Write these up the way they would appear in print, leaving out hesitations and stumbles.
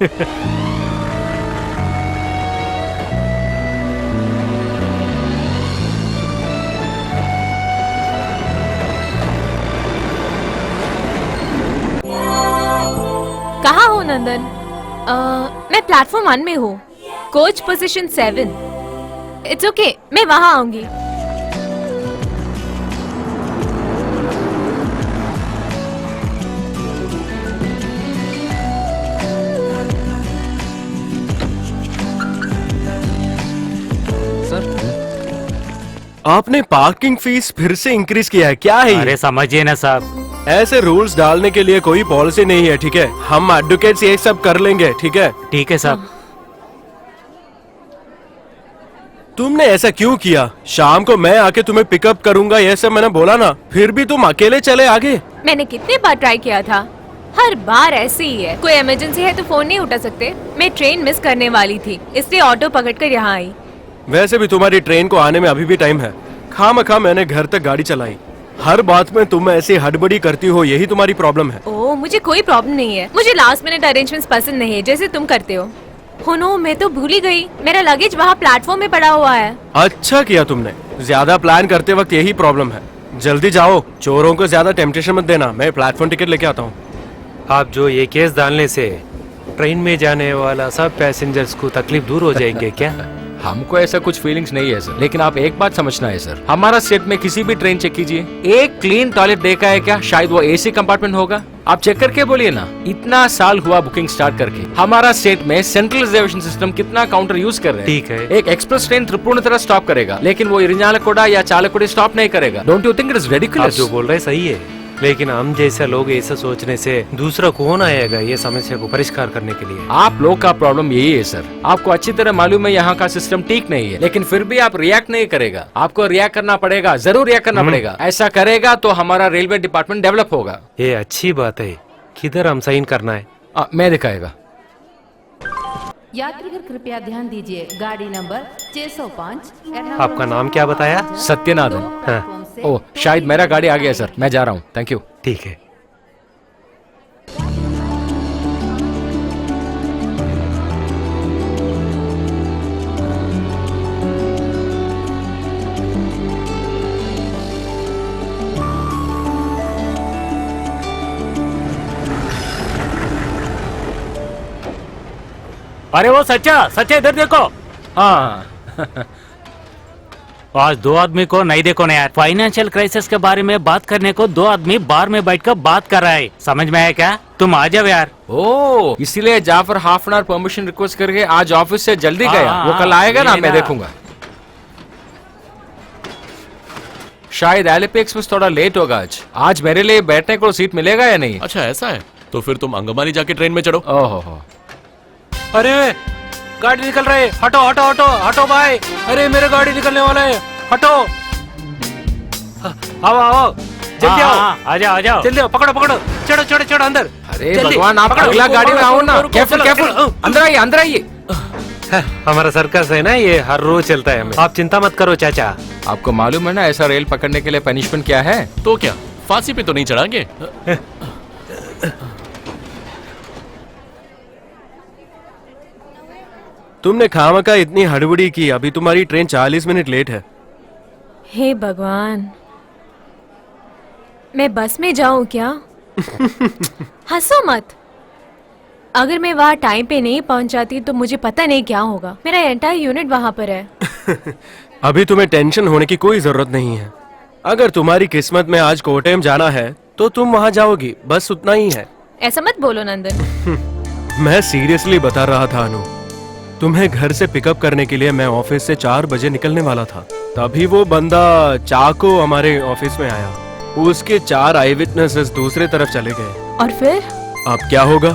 कहाँ हो नंदन? मैं प्लेटफॉर्म 1 में हूँ, कोच पोजीशन 7। इट्स ओके, मैं वहाँ आऊंगी। आपने पार्किंग फीस फिर से इंक्रीज किया है, क्या है ये? अरे समझिए ना साहब, ऐसे रूल्स डालने के लिए कोई पॉलिसी नहीं है, ठीक है? हम एडवोकेट्स ये सब कर लेंगे, ठीक है? ठीक है साहब। तुमने ऐसा क्यों किया? शाम को मैं आके तुम्हें पिकअप करूंगा, ये सब मैंने बोला ना, फिर भी तुम अकेले चले आगे। मैंने कितने बार ट्राई किया था, हर बार ऐसे ही है। कोई इमरजेंसी है तो फोन नहीं उठा सकते। मैं ट्रेन मिस करने वाली थी, इसलिए ऑटो पकड़कर यहाँ आई। वैसे भी तुम्हारी ट्रेन को आने में अभी भी टाइम है। खामखा मैंने घर तक गाड़ी चलाई। हर बात में तुम ऐसी हड़बड़ी करती हो, यही तुम्हारी प्रॉब्लम है। ओह, मुझे कोई प्रॉब्लम नहीं है। मुझे लास्ट मिनट अरेंजमेंट्स पसंद नहीं है, जैसे तुम करते हो। नो, मैं तो भूल ही गई, मेरा लगेज वहाँ प्लेटफॉर्म में पड़ा हुआ है। अच्छा किया तुमने, ज्यादा प्लान करते वक्त यही प्रॉब्लम है। जल्दी जाओ, चोरों को ज्यादा टेम्पटेशन मत देना। मैं प्लेटफॉर्म टिकट लेके आता हूँ। आप जो ये केस डालने से ट्रेन में जाने वाला सब पैसेंजर्स को तकलीफ दूर हो जाएंगे क्या? हमको ऐसा कुछ फीलिंग्स नहीं है सर, लेकिन आप एक बात समझना है सर, हमारा सेट में किसी भी ट्रेन चेक कीजिए, एक क्लीन टॉयलेट देखा है क्या? शायद वो एसी कंपार्टमेंट होगा। आप चेक करके बोलिए ना। इतना साल हुआ बुकिंग स्टार्ट करके, हमारा सेट में सेंट्रल रिजर्वेशन सिस्टम कितना काउंटर यूज कर रहे हैं। ठीक है। एक एक्सप्रेस ट्रेन त्रिपुर्ण तरह स्टॉप करेगा, लेकिन वो इरिंजालकोड़ा या चालकोड़ी स्टॉप नहीं करेगा। Don't you think it is आप रिडिकुलस? जो बोल रहे हैं सही है, लेकिन हम जैसे लोग ऐसा सोचने से दूसरा कौन आएगा ये समस्या को परिष्कार करने के लिए? आप लोग का प्रॉब्लम यही है सर। आपको अच्छी तरह मालूम है यहाँ का सिस्टम ठीक नहीं है, लेकिन फिर भी आप रिएक्ट नहीं करेगा। आपको रिएक्ट करना पड़ेगा, जरूर रिएक्ट करना पड़ेगा। ऐसा करेगा तो हमारा रेलवे डिपार्टमेंट डेवलप होगा। ये अच्छी बात है। किधर हम साइन करना है? मैं दिखाएगा। यात्रीगण कृपया ध्यान दीजिए, गाड़ी नंबर 605। आपका नाम क्या बताया? सत्यनाथन। हाँ। ओह, शायद मेरा गाड़ी आ गया सर, मैं जा रहा हूँ। Thank you. ठीक है। अरे वो सच्चा इधर देखो। हाँ। आज दो आदमी को नहीं देखो ना यार। फाइनेंशियल क्राइसिस के बारे में बात करने को दो आदमी बार में बैठकर बात कर रहा है। समझ में आया क्या? तुम आ जाओ यार। ओह, इसीलिए Jafar half an hour permission request करके आज ऑफिस से जल्दी गया। वो कल आएगा ना, मैं देखूंगा। शायद एलपी एक्सप्रेस थोड़ा लेट होगा आज मेरे लिए बैठने को सीट मिलेगा या नहीं? अच्छा ऐसा है, तो फिर तुम अंगमानी जाके ट्रेन में चढ़ो। ओहो, अरे गाड़ी निकल रही है, हटो हटो हटो हटो भाई। अरे मेरे गाड़ी निकलने वाला है, हटो। आओ आओ जल्दी आओ। आ जाओ जल्दी आओ, पकड़ो पकड़ो, चढ़ो चढ़ो चढ़ो अंदर। अरे भगवान, आप अगला गाड़ी में आओ ना। केयरफुल केयरफुल, अंदर आइए अंदर आइए। हमारा सर्कस है ना, ये हर रोज चलता है हमें। आप चिंता मत करो चाचा। आपको मालूम है ना ऐसा रेल पकड़ने के लिए पनिशमेंट क्या है? तो क्या फांसी पे तो नहीं चढ़ाएंगे? तुमने खामखा इतनी हड़बड़ी की, अभी तुम्हारी ट्रेन 40 मिनट लेट है। हे भगवान, मैं बस में जाऊं क्या? हंसो मत। अगर मैं वहाँ टाइम पे नहीं पहुँच जाती तो मुझे पता नहीं क्या होगा। मेरा एंटायर यूनिट वहाँ पर है। अभी तुम्हें टेंशन होने की कोई जरूरत नहीं है। अगर तुम्हारी किस्मत में आज कोटम जाना है तो तुम वहाँ जाओगी, बस उतना ही है। ऐसा मत बोलो नंदन। मैं सीरियसली बता रहा था अनु, तुम्हें घर से पिकअप करने के लिए मैं ऑफिस से 4 बजे निकलने वाला था। तभी वो बंदा चाको हमारे ऑफिस में आया। उसके 4 आई विटनेसेस दूसरे तरफ चले गए। और फिर? अब क्या होगा?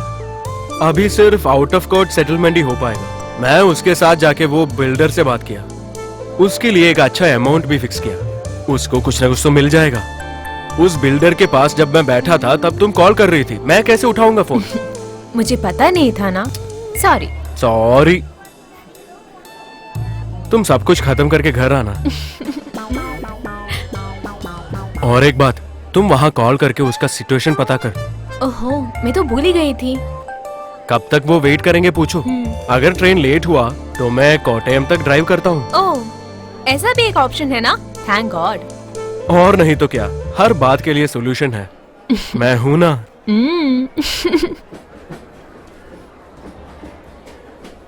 अभी सिर्फ आउट ऑफ कोर्ट सेटलमेंट ही हो पाएगा। मैं उसके साथ जाके वो बिल्डर से बात किया, उसके लिए एक अच्छा अमाउंट भी फिक्स किया। उसको कुछ ना कुछ तो मिल जाएगा। उस बिल्डर के पास जब मैं बैठा था तब तुम कॉल कर रही थी, मैं कैसे उठाऊंगा फोन? मुझे पता नहीं था ना, सॉरी। सॉरी। तुम सब कुछ खत्म करके घर आना। और एक बात, तुम वहां कॉल करके उसका सिचुएशन पता कर। ओहो, मैं तो भूल ही गई थी। कब तक वो वेट करेंगे पूछो। अगर ट्रेन लेट हुआ तो मैं कोट्टयम तक ड्राइव करता हूँ। ओह, ऐसा भी एक ऑप्शन है ना? Thank God. और नहीं तो क्या, हर बात के लिए सोल्यूशन है। मैं हूं ना।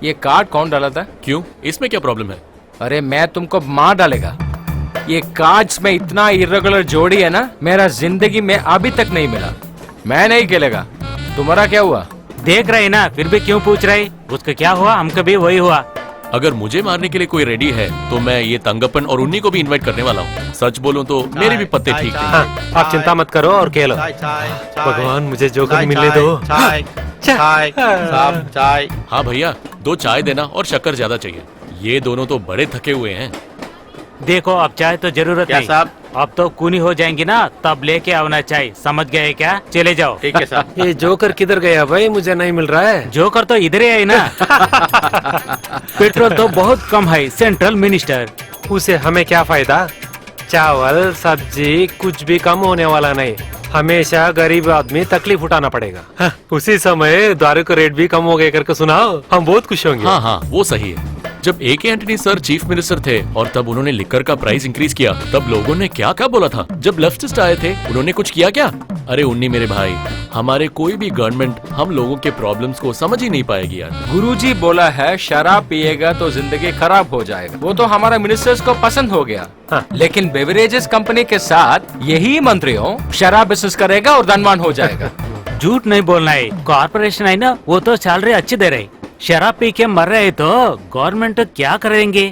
ये कार्ड कौन डाला था? क्यों, इसमें क्या प्रॉब्लम है? अरे मैं तुमको मार डालेगा। ये कार्ड्स में इतना इरेगुलर जोड़ी है ना, मेरा जिंदगी में अभी तक नहीं मिला। मैं नहीं खेलेगा। तुम्हारा क्या हुआ? देख रहे ना, फिर भी क्यों पूछ रहे? उसका क्या हुआ? हमको भी वही हुआ। अगर मुझे मारने के लिए कोई रेडी है तो मैं ये तंगपन और उन्हीं को भी इन्वाइट करने वाला हूँ। सच बोलूं तो मेरे भी पत्ते ठीक नहीं। हाँ, आप चिंता मत करो और खेलो। भगवान मुझे जोकर मिलने दो। हाँ भैया, 2 चाय देना और शक्कर ज्यादा चाहिए। ये दोनों तो बड़े थके हुए हैं। देखो अब चाय तो जरूरत क्या नहीं, साहब? अब तो कूनी हो जाएंगी ना, तब लेके आना चाहिए। समझ गए क्या? चले जाओ। ठीक है साहब। ये जोकर किधर गया भाई, मुझे नहीं मिल रहा है। जोकर तो इधर ही है ना। पेट्रोल तो बहुत कम है, सेंट्रल मिनिस्टर। उसे हमें क्या फायदा? चावल सब्जी कुछ भी कम होने वाला नहीं, हमेशा गरीब आदमी तकलीफ उठाना पड़ेगा। हाँ, उसी समय दारू का रेट भी कम हो गया करके सुनाओ, हम बहुत खुश होंगे। हाँ हाँ, वो सही है। जब AK Antony sir chief minister थे और तब उन्होंने लिकर का प्राइस इंक्रीज किया, तब लोगों ने क्या क्या बोला था। जब लेफ्टिस्ट आए थे उन्होंने कुछ किया क्या? अरे उन्नी मेरे भाई, हमारे कोई भी गवर्नमेंट हम लोगों के प्रॉब्लम्स को समझ ही नहीं पाएगी यार। गुरुजी बोला है शराब पिएगा तो जिंदगी खराब हो जाएगा। वो तो हमारा मिनिस्टर्स को पसंद हो गया। हाँ, लेकिन बेवरेजेस कंपनी के साथ यही मंत्रियों शराब बिजनेस करेगा और धनवान हो जाएगा। झूठ नहीं बोलना है। कॉर्पोरेशन है ना, वो तो सैलरी अच्छी दे रहे। शराब पी के मर रहे तो गवर्नमेंट क्या करेंगे?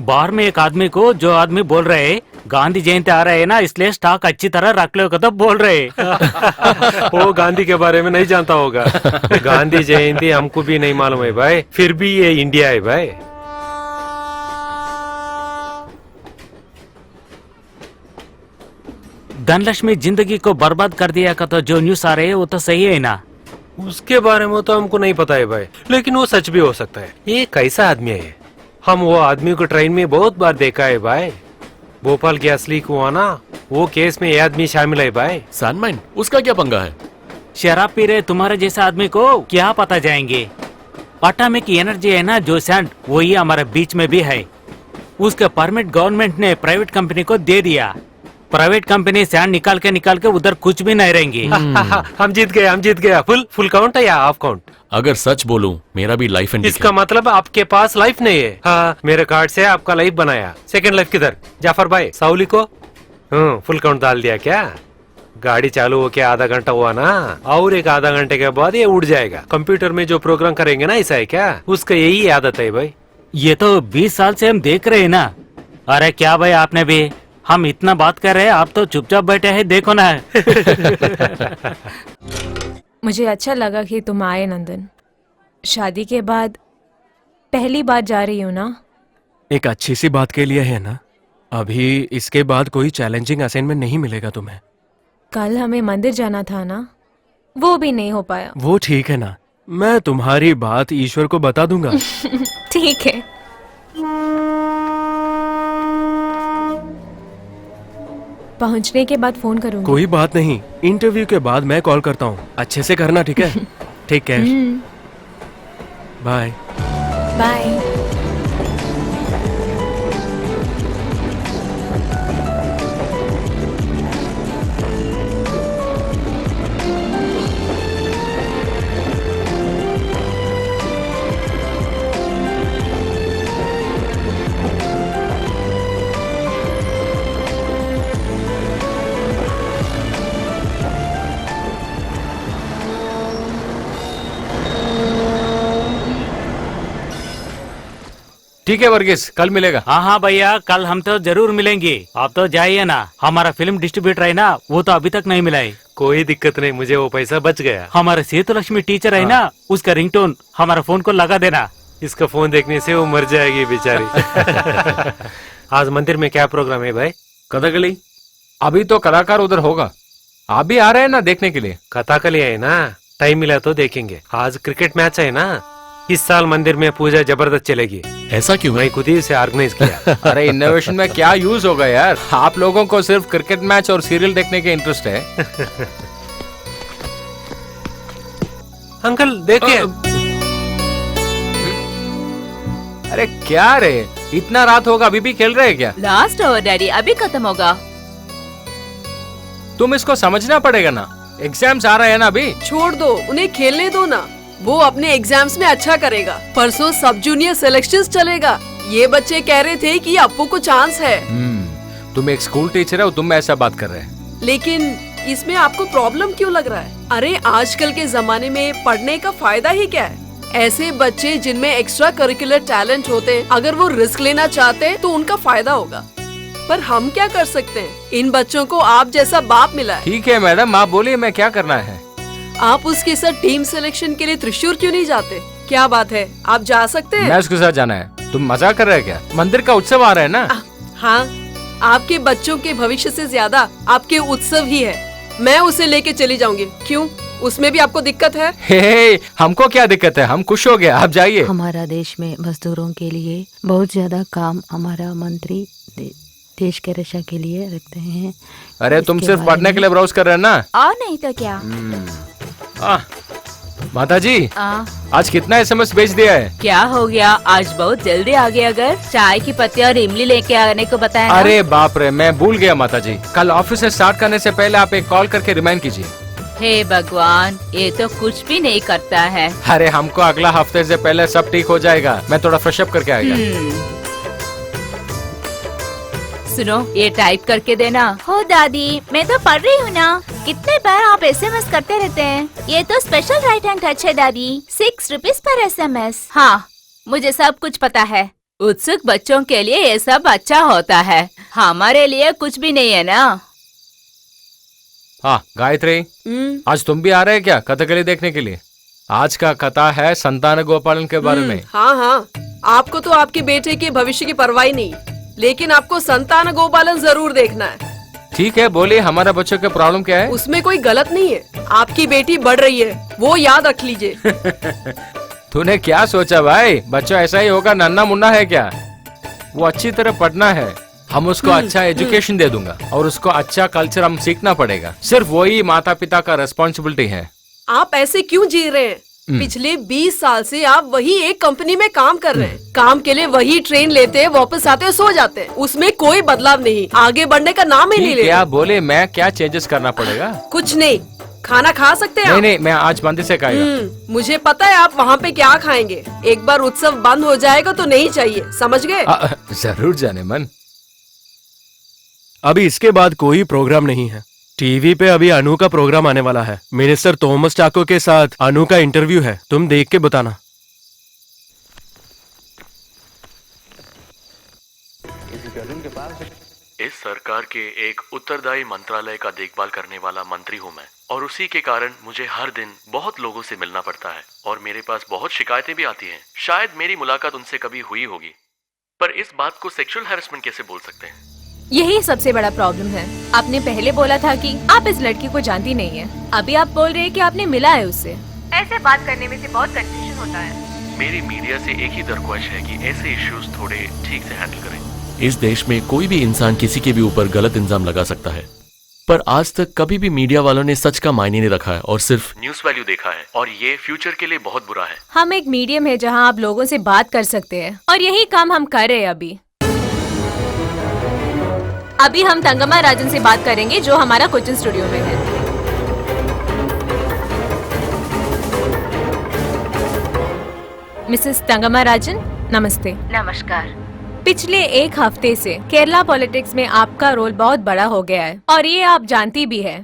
बाहर में एक आदमी को, जो आदमी बोल रहे गांधी जयंती आ रहे है ना, इसलिए स्टॉक अच्छी तरह रख लो तो बोल रहे। वो गांधी के बारे में नहीं जानता होगा। गांधी जयंती हमको भी नहीं मालूम है भाई, फिर भी ये इंडिया है भाई। धनलक्ष्मी जिंदगी को बर्बाद कर दिया का तो जो न्यूज आ रहे है वो तो सही है ना? उसके बारे में तो हमको नहीं पता है भाई, लेकिन वो सच भी हो सकता है। ये कैसा आदमी है? हम वो आदमी को ट्रेन में बहुत बार देखा है भाई। भोपाल गैस लीक हुआ ना, वो केस में ये आदमी शामिल है भाई। सैंडमाइन, उसका क्या पंगा है? शराब पी रहे तुम्हारे जैसे आदमी को क्या पता जाएंगे? एटॉमिक एनर्जी है ना जो सैंड, वही हमारे बीच में भी है। उसका परमिट गवर्नमेंट ने प्राइवेट कंपनी को दे दिया। प्राइवेट कंपनी सैंड निकाल के उधर कुछ भी नहीं रहेंगे। हम जीत गया। फुल काउंट है या हाफ काउंट? अगर सच बोलूं, मेरा भी लाइफ एंड इसका मतलब आपके पास लाइफ नहीं है। हाँ, मेरे कार्ड से आपका लाइफ बनाया। सेकंड लाइफ किधर? जाफर भाई, साउली को फुल काउंट डाल दिया क्या? गाड़ी चालू होके आधा घंटा हुआ ना, और एक आधा घंटे के बाद ये उड़ जाएगा। कंप्यूटर में जो प्रोग्राम करेंगे ना, ऐसा है क्या? उसका यही आदत है भाई। ये तो 20 साल से हम देख रहे हैं ना। अरे क्या भाई, आपने भी, हम इतना बात कर रहे हैं, आप तो चुपचाप बैठे हैं, देखो ना। मुझे अच्छा लगा कि तुम आए नंदन। शादी के बाद पहली बार जा रही हूँ ना। एक अच्छी सी बात के लिए है ना। अभी इसके बाद कोई चैलेंजिंग असाइनमेंट नहीं मिलेगा तुम्हें। कल हमें मंदिर जाना था ना, वो भी नहीं हो पाया। वो ठीक है ना, मैं तुम्हारी बात ईश्वर को बता दूंगा। ठीक है। पहुंचने के बाद फोन करूंगी। कोई बात नहीं, इंटरव्यू के बाद मैं कॉल करता हूँ। अच्छे से करना, ठीक है? ठीक है, बाय बाय। ठीक है वर्गीस, कल मिलेगा। हाँ हाँ भैया, कल हम तो जरूर मिलेंगे। आप तो जाइए ना, हमारा फिल्म डिस्ट्रीब्यूटर है ना, वो तो अभी तक नहीं मिला है। कोई दिक्कत नहीं, मुझे वो पैसा बच गया। हमारे सेतुलक्ष्मी टीचर है ना, उसका रिंगटोन हमारा फोन को लगा देना। इसका फोन देखने से वो मर जाएगी बेचारी। आज मंदिर में क्या प्रोग्राम है भाई? कथकली। अभी तो कलाकार उधर होगा। आप भी आ रहे हैं ना देखने के लिए? कथकली है ना, टाइम मिला तो देखेंगे। आज क्रिकेट मैच है ना, इस साल मंदिर में पूजा जबरदस्त चलेगी। ऐसा क्यों? मैं खुद ही इसे ऑर्गेनाइज किया। अरे इनोवेशन में क्या यूज होगा यार? आप लोगों को सिर्फ क्रिकेट मैच और सीरियल देखने के इंटरेस्ट है। अंकल देखिए। अरे क्या रे, इतना रात होगा अभी भी खेल रहे हैं क्या? लास्ट ओवर डैडी, अभी खत्म होगा। तुम इसको समझना पड़ेगा ना, एग्जाम्स आ रहे हैं ना अभी। छोड़ दो, उन्हें खेलने दो ना, वो अपने एग्जाम्स में अच्छा करेगा। परसों सब जूनियर सिलेक्शंस चलेगा। ये बच्चे कह रहे थे कि अप्पू को चांस है। तुम एक स्कूल टीचर हो, तुम ऐसा बात कर रहे हैं। लेकिन इसमें आपको प्रॉब्लम क्यों लग रहा है? अरे आजकल के जमाने में पढ़ने का फायदा ही क्या है? ऐसे बच्चे जिनमें एक्स्ट्रा करिकुलर टैलेंट होते हैं, अगर वो रिस्क लेना चाहते हैं तो उनका फायदा होगा। पर हम क्या कर सकते हैं? इन बच्चों को आप जैसा बाप मिला है। ठीक है मैडम, आप बोलिए मैं क्या करना है। आप उसके साथ टीम सिलेक्शन के लिए त्रिशूर क्यों नहीं जाते? क्या बात है, आप जा सकते हैं। मैं उसके साथ जाना है? तुम मजाक कर रहे हैं क्या? मंदिर का उत्सव आ रहा है ना। हाँ, आपके बच्चों के भविष्य से ज्यादा आपके उत्सव ही है। मैं उसे लेके चली जाऊंगी। क्यों, उसमें भी आपको दिक्कत है? हे, हमको क्या दिक्कत है, हम खुश हो गए, आप जाइए। हमारा देश में मजदूरों के लिए बहुत ज्यादा काम हमारा मंत्री देश के रक्षा के लिए रखते हैं। अरे तुम सिर्फ पढ़ने के लिए ब्राउज कर रहे हैं ना? और नहीं तो क्या। माता जी, आज कितना एसएमएस भेज दिया है? क्या हो गया, आज बहुत जल्दी आ गया। अगर चाय की पत्ती और इमली लेके आने को बताया ना? अरे बाप रे, मैं भूल गया माता जी। कल ऑफिस से स्टार्ट करने से पहले आप एक कॉल करके रिमाइंड कीजिए। हे भगवान, ये तो कुछ भी नहीं करता है। अरे हमको अगला हफ्ते से पहले सब ठीक हो जाएगा। मैं थोड़ा फ्रेश अप करके आएगा। सुनो, ये टाइप करके देना। हो दादी, मैं तो पढ़ रही हूँ ना। कितने बार आप एसएमएस करते रहते हैं। ये तो स्पेशल राइट हैंड टच है दादी, 6 रुपीज पर एसएमएस। हाँ, मुझे सब कुछ पता है। उत्सुक बच्चों के लिए ये सब अच्छा होता है, हमारे लिए कुछ भी नहीं है ना। हाँ गायत्री, आज तुम भी आ रहे हैं क्या कथकली देखने के लिए? आज का कथा है संतान गोपालन के बारे में। हाँ हाँ, आपको तो आपके बेटे के भविष्य की परवाह नहीं, लेकिन आपको संतान गोपालन जरूर देखना है। ठीक है, बोलिए हमारा बच्चों का प्रॉब्लम क्या है? उसमें कोई गलत नहीं है, आपकी बेटी बढ़ रही है, वो याद रख लीजिए। तूने क्या सोचा भाई, बच्चा ऐसा ही होगा, नन्ना मुन्ना है क्या? वो अच्छी तरह पढ़ना है, हम उसको अच्छा एजुकेशन दे दूंगा और उसको अच्छा कल्चर हम सीखना पड़ेगा। सिर्फ वही माता पिता का रेस्पॉन्सिबिलिटी है। आप ऐसे क्यों जी रहे हैं? पिछले 20 साल से आप वही एक कंपनी में काम कर रहे हैं। काम के लिए वही ट्रेन लेते हैं, वापस आते हैं, सो जाते हैं। उसमें कोई बदलाव नहीं, आगे बढ़ने का नाम ही नहीं लेते। क्या बोले, मैं क्या चेंजेस करना पड़ेगा? कुछ नहीं, खाना खा सकते हैं। नहीं, मैं आज मंदिर से खाएगा। मुझे पता है आप वहाँ पे क्या खाएंगे। एक बार उत्सव बंद हो जाएगा तो नहीं चाहिए, समझ गए? जरूर जाने मन। अभी इसके बाद कोई प्रोग्राम नहीं है। टीवी पे अभी अनु का प्रोग्राम आने वाला है। मिनिस्टर थॉमस चाको के साथ अनु का इंटरव्यू है, तुम देख के बताना। इस सरकार के एक उत्तरदायी मंत्रालय का देखभाल करने वाला मंत्री हूँ मैं, और उसी के कारण मुझे हर दिन बहुत लोगों से मिलना पड़ता है और मेरे पास बहुत शिकायतें भी आती हैं। शायद मेरी मुलाकात उनसे कभी हुई होगी, पर इस बात को सेक्सुअल हैरेसमेंट कैसे बोल सकते हैं? यही सबसे बड़ा प्रॉब्लम है। आपने पहले बोला था कि आप इस लड़की को जानती नहीं है, अभी आप बोल रहे हैं कि आपने मिला है उससे। ऐसे बात करने में से बहुत कंफ्यूजन होता है। मेरी मीडिया से एक ही दरख्वास्त है कि ऐसे इश्यूज थोड़े ठीक से हैंडल करें। इस देश में कोई भी इंसान किसी के भी ऊपर गलत इल्जाम लगा सकता है, पर आज तक कभी भी मीडिया वालों ने सच का मायने नहीं रखा है और सिर्फ न्यूज़ वैल्यू देखा है, और ये फ्यूचर के लिए बहुत बुरा है। हम एक मीडियम है जहां आप लोगों से बात कर सकते हैं, और यही काम हम कर रहे हैं। अभी हम तंगमा राजन से बात करेंगे जो हमारा कोचिंग स्टूडियो में है। मिसेस तंगमा राजन, नमस्ते। नमस्कार। पिछले एक हफ्ते से केरला पॉलिटिक्स में आपका रोल बहुत बड़ा हो गया है, और ये आप जानती भी है।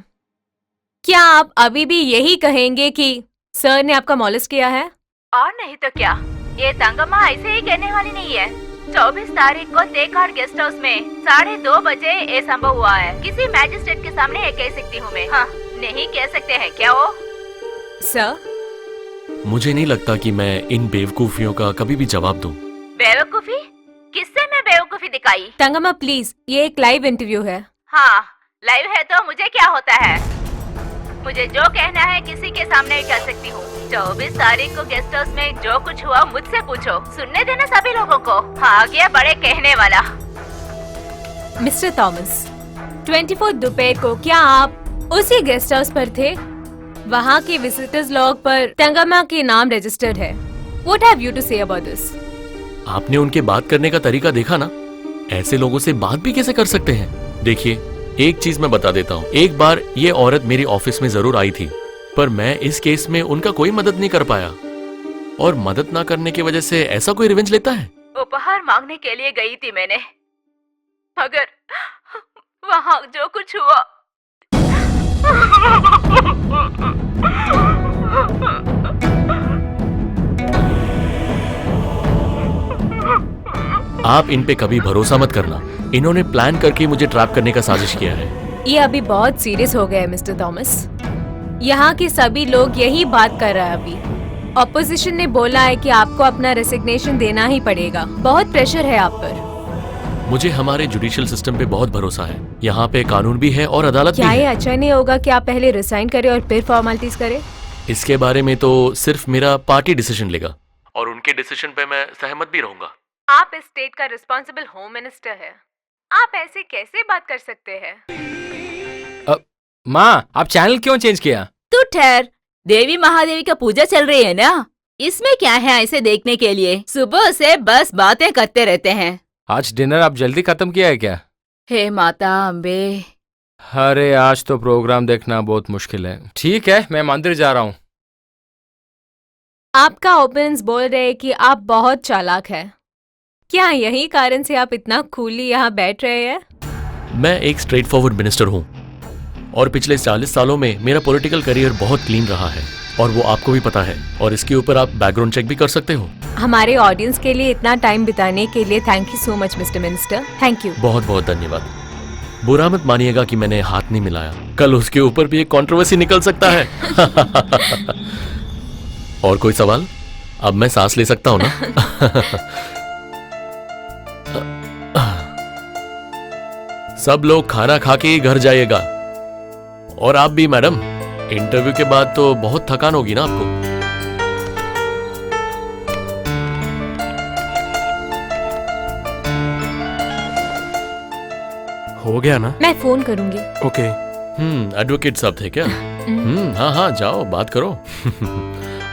क्या आप अभी भी यही कहेंगे कि सर ने आपका मॉलेस्ट किया है? और नहीं तो क्या, ये तंगमा ऐसे ही कहने वाली नहीं है। 24 तारीख को तेकाड़ गेस्ट हाउस में 2:30 बजे ये संभव हुआ है। किसी मैजिस्ट्रेट के सामने ये कह सकती हूँ मैं। हाँ, नहीं कह सकते हैं क्या वो? सर, मुझे नहीं लगता कि मैं इन बेवकूफियों का कभी भी जवाब दूं। बेवकूफी? किससे मैं बेवकूफी दिखाई? तंगमा प्लीज, ये एक लाइव इंटरव्यू है। हाँ, लाइव है तो मुझे क्या होता है? मुझे जो कहना है किसी के सामने कह सकती हूँ। 24 तारीख को गेस्ट हाउस में जो कुछ हुआ मुझसे पूछो, सुनने देना सभी लोगों को। आगे बड़े कहने वाला। मिस्टर थॉमस, 24 दोपहर को क्या आप उसी गेस्ट हाउस पर थे वहाँ के विजिटर्स लॉग पर तंगम्मा के नाम रजिस्टर्ड है। What have you to say about this? आपने उनके बात करने का तरीका देखा ना? ऐसे लोगों से बात भी कैसे कर सकते हैं? देखिए, एक चीज मैं बता देता हूँ। एक बार ये औरत मेरी ऑफिस में जरूर आई थी, पर मैं इस केस में उनका कोई मदद नहीं कर पाया। और मदद ना करने की वजह से ऐसा कोई रिवेंज लेता है? उपहार मांगने के लिए गई थी मैंने, मगर वहाँ जो कुछ हुआ। आप इन पे कभी भरोसा मत करना। इन्होंने प्लान करके मुझे ट्रैप करने का साजिश किया है। ये अभी बहुत सीरियस हो गया है मिस्टर थॉमस। यहाँ के सभी लोग यही बात कर रहे हैं अभी। ऑपोजिशन ने बोला है कि आपको अपना रेसिग्नेशन देना ही पड़ेगा। बहुत प्रेशर है आप पर। मुझे हमारे जुडिशियल सिस्टम पे बहुत भरोसा है। यहाँ पे कानून भी है और अदालत भी क्या ये है। अच्छा नहीं होगा कि आप पहले रिजाइन करें और फिर फॉर्मेलिटीज करें? इसके बारे में तो सिर्फ मेरा पार्टी डिसीजन लेगा, और उनके डिसीजन पे मैं सहमत भी रहूंगा। आप इस स्टेट का रिस्पॉन्सिबल होम मिनिस्टर है। आप ऐसे कैसे बात कर सकते हैं? माँ, आप चैनल क्यों चेंज किया? तू ठहर, देवी महादेवी का पूजा चल रही है ना, इसमें क्या है ऐसे देखने के लिए? सुबह से बस बातें करते रहते हैं। आज डिनर आप जल्दी खत्म किया है क्या? हे माता अम्बे। अरे आज तो प्रोग्राम देखना बहुत मुश्किल है। ठीक है, मैं मंदिर जा रहा हूँ। आपका ओपिनियंस बोल रहे हैं कि आप बहुत चालाक है। क्या यही कारण से आप इतना कूली यहाँ बैठ रहे हैं? मैं एक स्ट्रेट फॉरवर्ड मिनिस्टर हूँ, और पिछले 40 सालों में मेरा पॉलिटिकल करियर बहुत क्लीन रहा है, और वो आपको भी पता है। और इसके ऊपर आप बैकग्राउंड चेक भी कर सकते हो। हमारे ऑडियंस के लिए इतना टाइम बिताने के लिए thank you so much mister minister. Thank you. बहुत बहुत धन्यवाद। बुरा मत मानिएगा कि मैंने हाथ नहीं मिलाया। कल उसके ऊपर भी एक कंट्रोवर्सी निकल सकता है। और कोई सवाल? अब मैं सांस ले सकता हूँ ना? सब लोग खाना खा के ही घर जाइएगा, और आप भी मैडम। इंटरव्यू के बाद तो बहुत थकान होगी ना आपको। हो गया ना? मैं फोन करूंगी। ओके। एडवोकेट साहब थे क्या? हाँ हाँ, जाओ बात करो।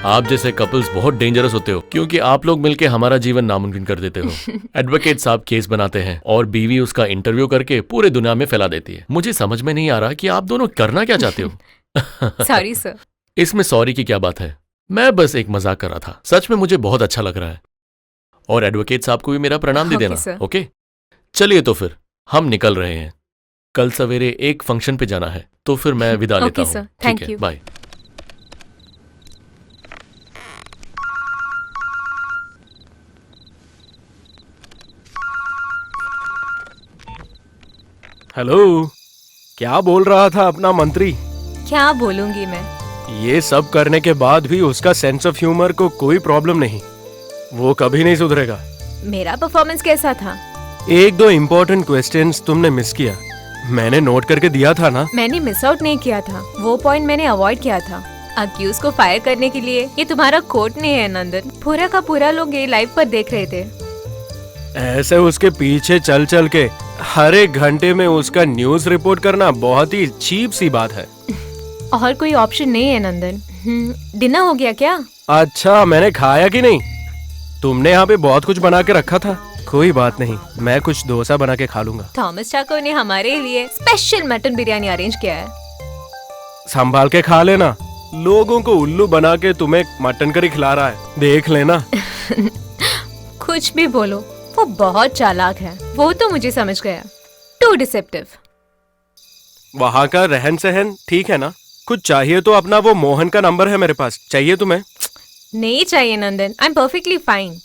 आप जैसे कपल्स बहुत डेंजरस होते हो, क्योंकि आप लोग मिलके हमारा जीवन नामुमकिन कर देते हो। एडवोकेट साहब केस बनाते हैं और बीवी उसका इंटरव्यू करके पूरे दुनिया में फैला देती है। मुझे समझ में नहीं आ रहा कि आप दोनों करना क्या चाहते हो। Sorry sir. इसमें सॉरी की क्या बात है? मैं बस एक मजाक कर रहा था। सच में मुझे बहुत अच्छा लग रहा है। और एडवोकेट साहब को भी मेरा प्रणाम दे देना। ओके, चलिए तो फिर हम निकल रहे हैं। कल सवेरे एक फंक्शन पे जाना है, तो फिर मैं विदा लेता हूँ। ठीक है, बाय। हेलो, क्या बोल रहा था अपना मंत्री? क्या बोलूंगी मैं? ये सब करने के बाद भी उसका सेंस ऑफ ह्यूमर को कोई प्रॉब्लम नहीं। वो कभी नहीं सुधरेगा। मेरा परफॉर्मेंस कैसा था? एक दो इम्पोर्टेंट क्वेश्चंस तुमने मिस किया। मैंने नोट करके दिया था ना। मैंने मिस आउट नहीं किया था, वो पॉइंट मैंने अवॉइड किया था। अक्यूज को फायर करने के लिए ये तुम्हारा कोर्ट नहीं है नंदन। पूरा का पूरा लोग ये लाइव पर देख रहे थे। ऐसे उसके पीछे चल चल के हर एक घंटे में उसका न्यूज रिपोर्ट करना बहुत ही चीप सी बात है। और कोई ऑप्शन नहीं है नंदन। डिनर हो गया क्या? अच्छा, मैंने खाया कि नहीं? तुमने यहाँ पे बहुत कुछ बना के रखा था। कोई बात नहीं, मैं कुछ डोसा बना के खा लूंगा। थॉमस चाको ने हमारे लिए स्पेशल मटन बिरयानी अरेंज किया है। संभाल के खा लेना। लोगों को उल्लू बना के तुम्हें मटन करी खिला रहा है, देख लेना। कुछ भी बोलो, वो बहुत चालाक है। वो तो मुझे समझ गया। Too deceptive. वहाँ का रहन सहन ठीक है ना? कुछ चाहिए तो अपना वो मोहन का नंबर है मेरे पास, चाहिए तुम्हें? नहीं चाहिए नंदन, आई एम परफेक्टली फाइन।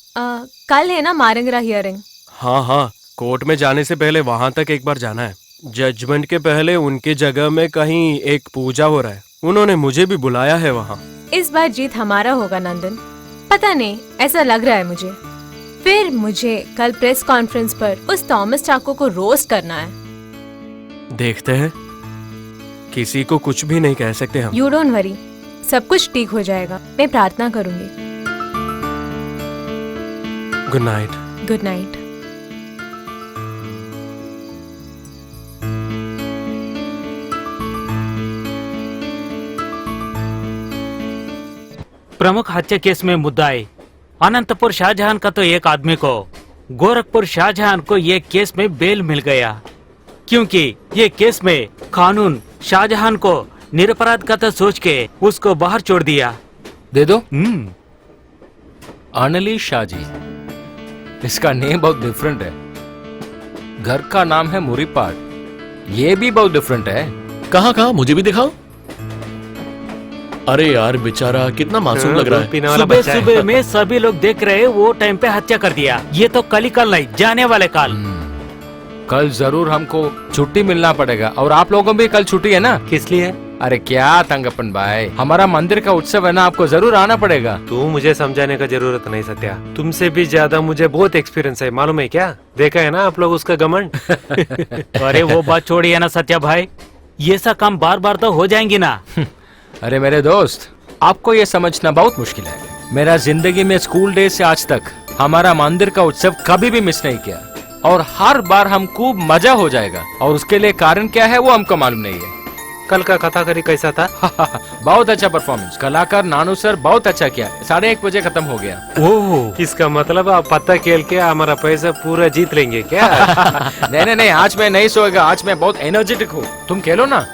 कल है ना मारंगरा हियरिंग? हाँ हाँ, कोर्ट में जाने से पहले वहाँ तक एक बार जाना है। जजमेंट के पहले उनकी जगह में कहीं एक पूजा हो रहा है। उन्होंने मुझे भी बुलाया है वहाँ। इस बार जीत हमारा होगा नंदन। पता नहीं, ऐसा लग रहा है मुझे। फिर मुझे कल प्रेस कॉन्फ्रेंस पर उस थॉमस चाको को रोस्ट करना है। देखते हैं, किसी को कुछ भी नहीं कह सकते हम। यू डोंट वरी, सब कुछ ठीक हो जाएगा। मैं प्रार्थना करूंगी। Good night. Good night. प्रमुख हत्या केस में मुद्दाई अनंतपुर शाहजहां का तो एक आदमी को, गोरखपुर शाहजहां को ये केस में बेल मिल गया, क्योंकि ये केस में कानून शाहजहां को निरपराध का तो सोच के उसको बाहर छोड़ दिया। दे दो। अनली शाहजी, इसका नेम बहुत डिफरेंट है। घर का नाम है मुरीपाट, ये भी बहुत डिफरेंट है। कहाँ मुझे भी दिखाओ। अरे यार बेचारा कितना मासूम लग रहा है। सुबह सुबह में सभी लोग देख रहे वो टाइम पे हत्या कर दिया। ये तो कल ही कल नहीं, जाने वाले कल। कल जरूर हमको छुट्टी मिलना पड़ेगा, और आप लोगों भी कल छुट्टी है ना? किस लिए? अरे क्या तंगप्पन भाई, हमारा मंदिर का उत्सव है ना, आपको जरूर आना पड़ेगा। तू मुझे समझाने का जरूरत नहीं सत्या, तुमसे भी ज्यादा मुझे बहुत एक्सपीरियंस है, मालूम है क्या? देखा है ना आप लोग उसका घमंड। अरे वो बात छोड़िए ना सत्या भाई, ये सब काम बार बार तो हो जाएंगी ना। अरे मेरे दोस्त, आपको ये समझना बहुत मुश्किल है। मेरा जिंदगी में स्कूल डे से आज तक हमारा मंदिर का उत्सव कभी भी मिस नहीं किया, और हर बार हम खूब मजा हो जाएगा। और उसके लिए कारण क्या है वो हमको मालूम नहीं है। कल का कथाकरी कैसा था? बहुत अच्छा परफॉर्मेंस, कलाकार नानू सर बहुत अच्छा किया। 1:30 बजे खत्म हो गया। ओह, इसका मतलब आप पत्ता खेल के हमारा पैसा पूरा जीत लेंगे क्या? नहीं, आज मैं नहीं सोएगा, आज मैं बहुत एनर्जेटिक हूँ। तुम खेलो ना।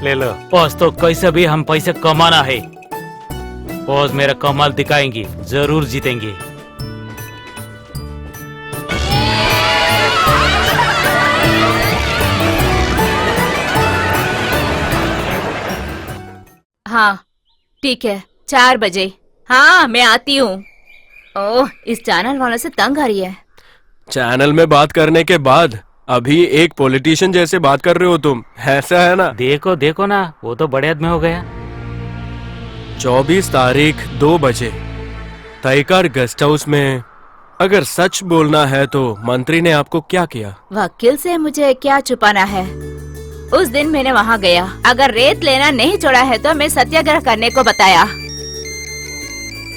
ले लो। बॉस तो कैसे भी हम पैसे कमाना है। बॉस मेरा कमाल दिखाएंगे, जरूर जीतेंगे। हाँ ठीक है, 4 बजे। हाँ मैं आती हूँ। ओह, इस चैनल वालों से तंग आ रही है। चैनल में बात करने के बाद अभी एक पॉलिटिशियन जैसे बात कर रहे हो तुम, ऐसा है ना? देखो ना, वो तो बड़े आदमी हो गया। 24 तारीख 2 बजे तयकार गेस्ट हाउस में। अगर सच बोलना है तो मंत्री ने आपको क्या किया? वकील से मुझे क्या छुपाना है। उस दिन मैंने वहाँ गया, अगर रेत लेना नहीं छोड़ा है तो मैं सत्याग्रह करने को बताया।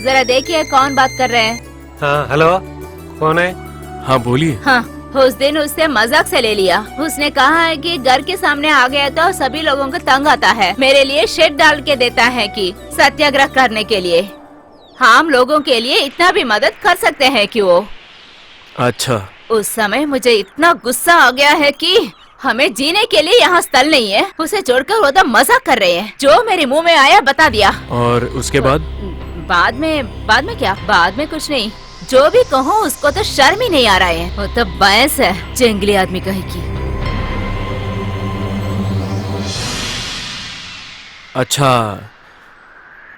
जरा देखिए कौन बात कर रहे हैं। हाँ हेलो, कौन है? हाँ बोलिए। हाँ, उस दिन उससे मजाक से ले लिया। उसने कहा है कि घर के सामने आ गया तो सभी लोगों को तंग आता है, मेरे लिए शेड डाल के देता है कि सत्याग्रह करने के लिए। हम लोगों के लिए इतना भी मदद कर सकते हैं कि वो। अच्छा। उस समय मुझे इतना गुस्सा आ गया है कि हमें जीने के लिए यहाँ स्थल नहीं है, उसे छोड़कर वो तो मजाक कर रहे हैं। जो मेरे मुंह में आया बता दिया। और उसके बाद? बाद में क्या? बाद में कुछ नहीं, जो भी कहूँ उसको तो शर्म ही नहीं आ रहा है। वो तो भैंस है, जंगली आदमी कहेगी। अच्छा,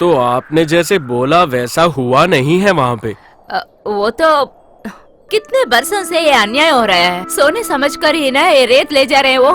तो आपने जैसे बोला वैसा हुआ नहीं है वहाँ पे? वो तो कितने बरसों से ये अन्याय हो रहा है, सोने समझकर ही ना ये रेत ले जा रहे हैं। वो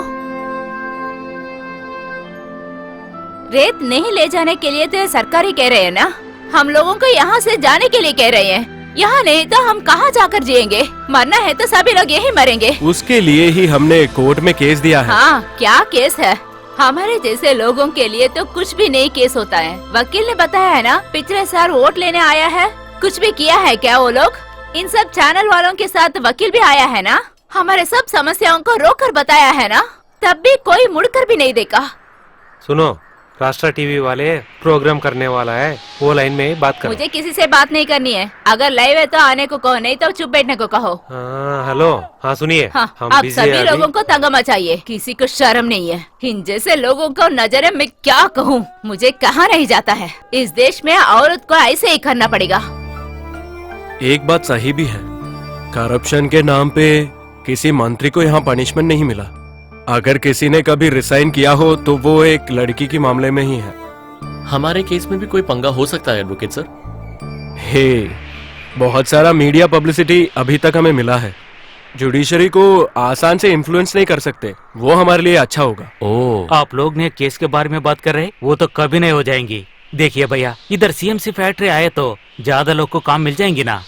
रेत नहीं ले जाने के लिए तो सरकार ही कह रहे हैं ना, हम लोगों को यहाँ से जाने के लिए कह रहे हैं। यहाँ नहीं तो हम कहाँ जाकर जिएंगे? मरना है तो सभी लोग यही मरेंगे। उसके लिए ही हमने कोर्ट में केस दिया है। हाँ, क्या केस है? हमारे जैसे लोगों के लिए तो कुछ भी नहीं केस होता है। वकील ने बताया है ना, पिछले साल वोट लेने आया है। कुछ भी किया है क्या वो लोग? इन सब चैनल वालों के साथ वकील भी आया है ना, हमारे सब समस्याओं को रोक कर बताया है ना, तब भी कोई मुड़कर भी नहीं देखा। सुनो, राष्ट्र टीवी वाले प्रोग्राम करने वाला है, वो लाइन में बात करो। मुझे किसी से बात नहीं करनी है। अगर लाइव है तो आने को कहो, नहीं तो चुप बैठने को कहो। हाँ हेलो, हाँ सुनिए। हाँ, हम आप बिजी सभी हैं लोगों अभी। को तंग मचाइए, किसी को शर्म नहीं है। इन जैसे लोगों को नजर में क्या कहूँ, मुझे कहाँ नहीं जाता है। इस देश में औरत को ऐसे ही करना पड़ेगा। एक बात सही भी है, करप्शन के नाम पे किसी मंत्री को यहाँ पनिशमेंट नहीं मिला। अगर किसी ने कभी रिसाइन किया हो तो वो एक लड़की के मामले में ही है। हमारे केस में भी कोई पंगा हो सकता है एडवोकेट सर? हे, बहुत सारा मीडिया पब्लिसिटी अभी तक हमें मिला है। जुडिशरी को आसान से इन्फ्लुएंस नहीं कर सकते, वो हमारे लिए अच्छा होगा। ओह, आप लोग ने केस के बारे में बात कर रहे, वो तो कभी नहीं हो जाएंगी। देखिए भैया, इधर सीएमसी फैक्ट्री आए तो ज्यादा लोग को काम मिल जाएंगी ना।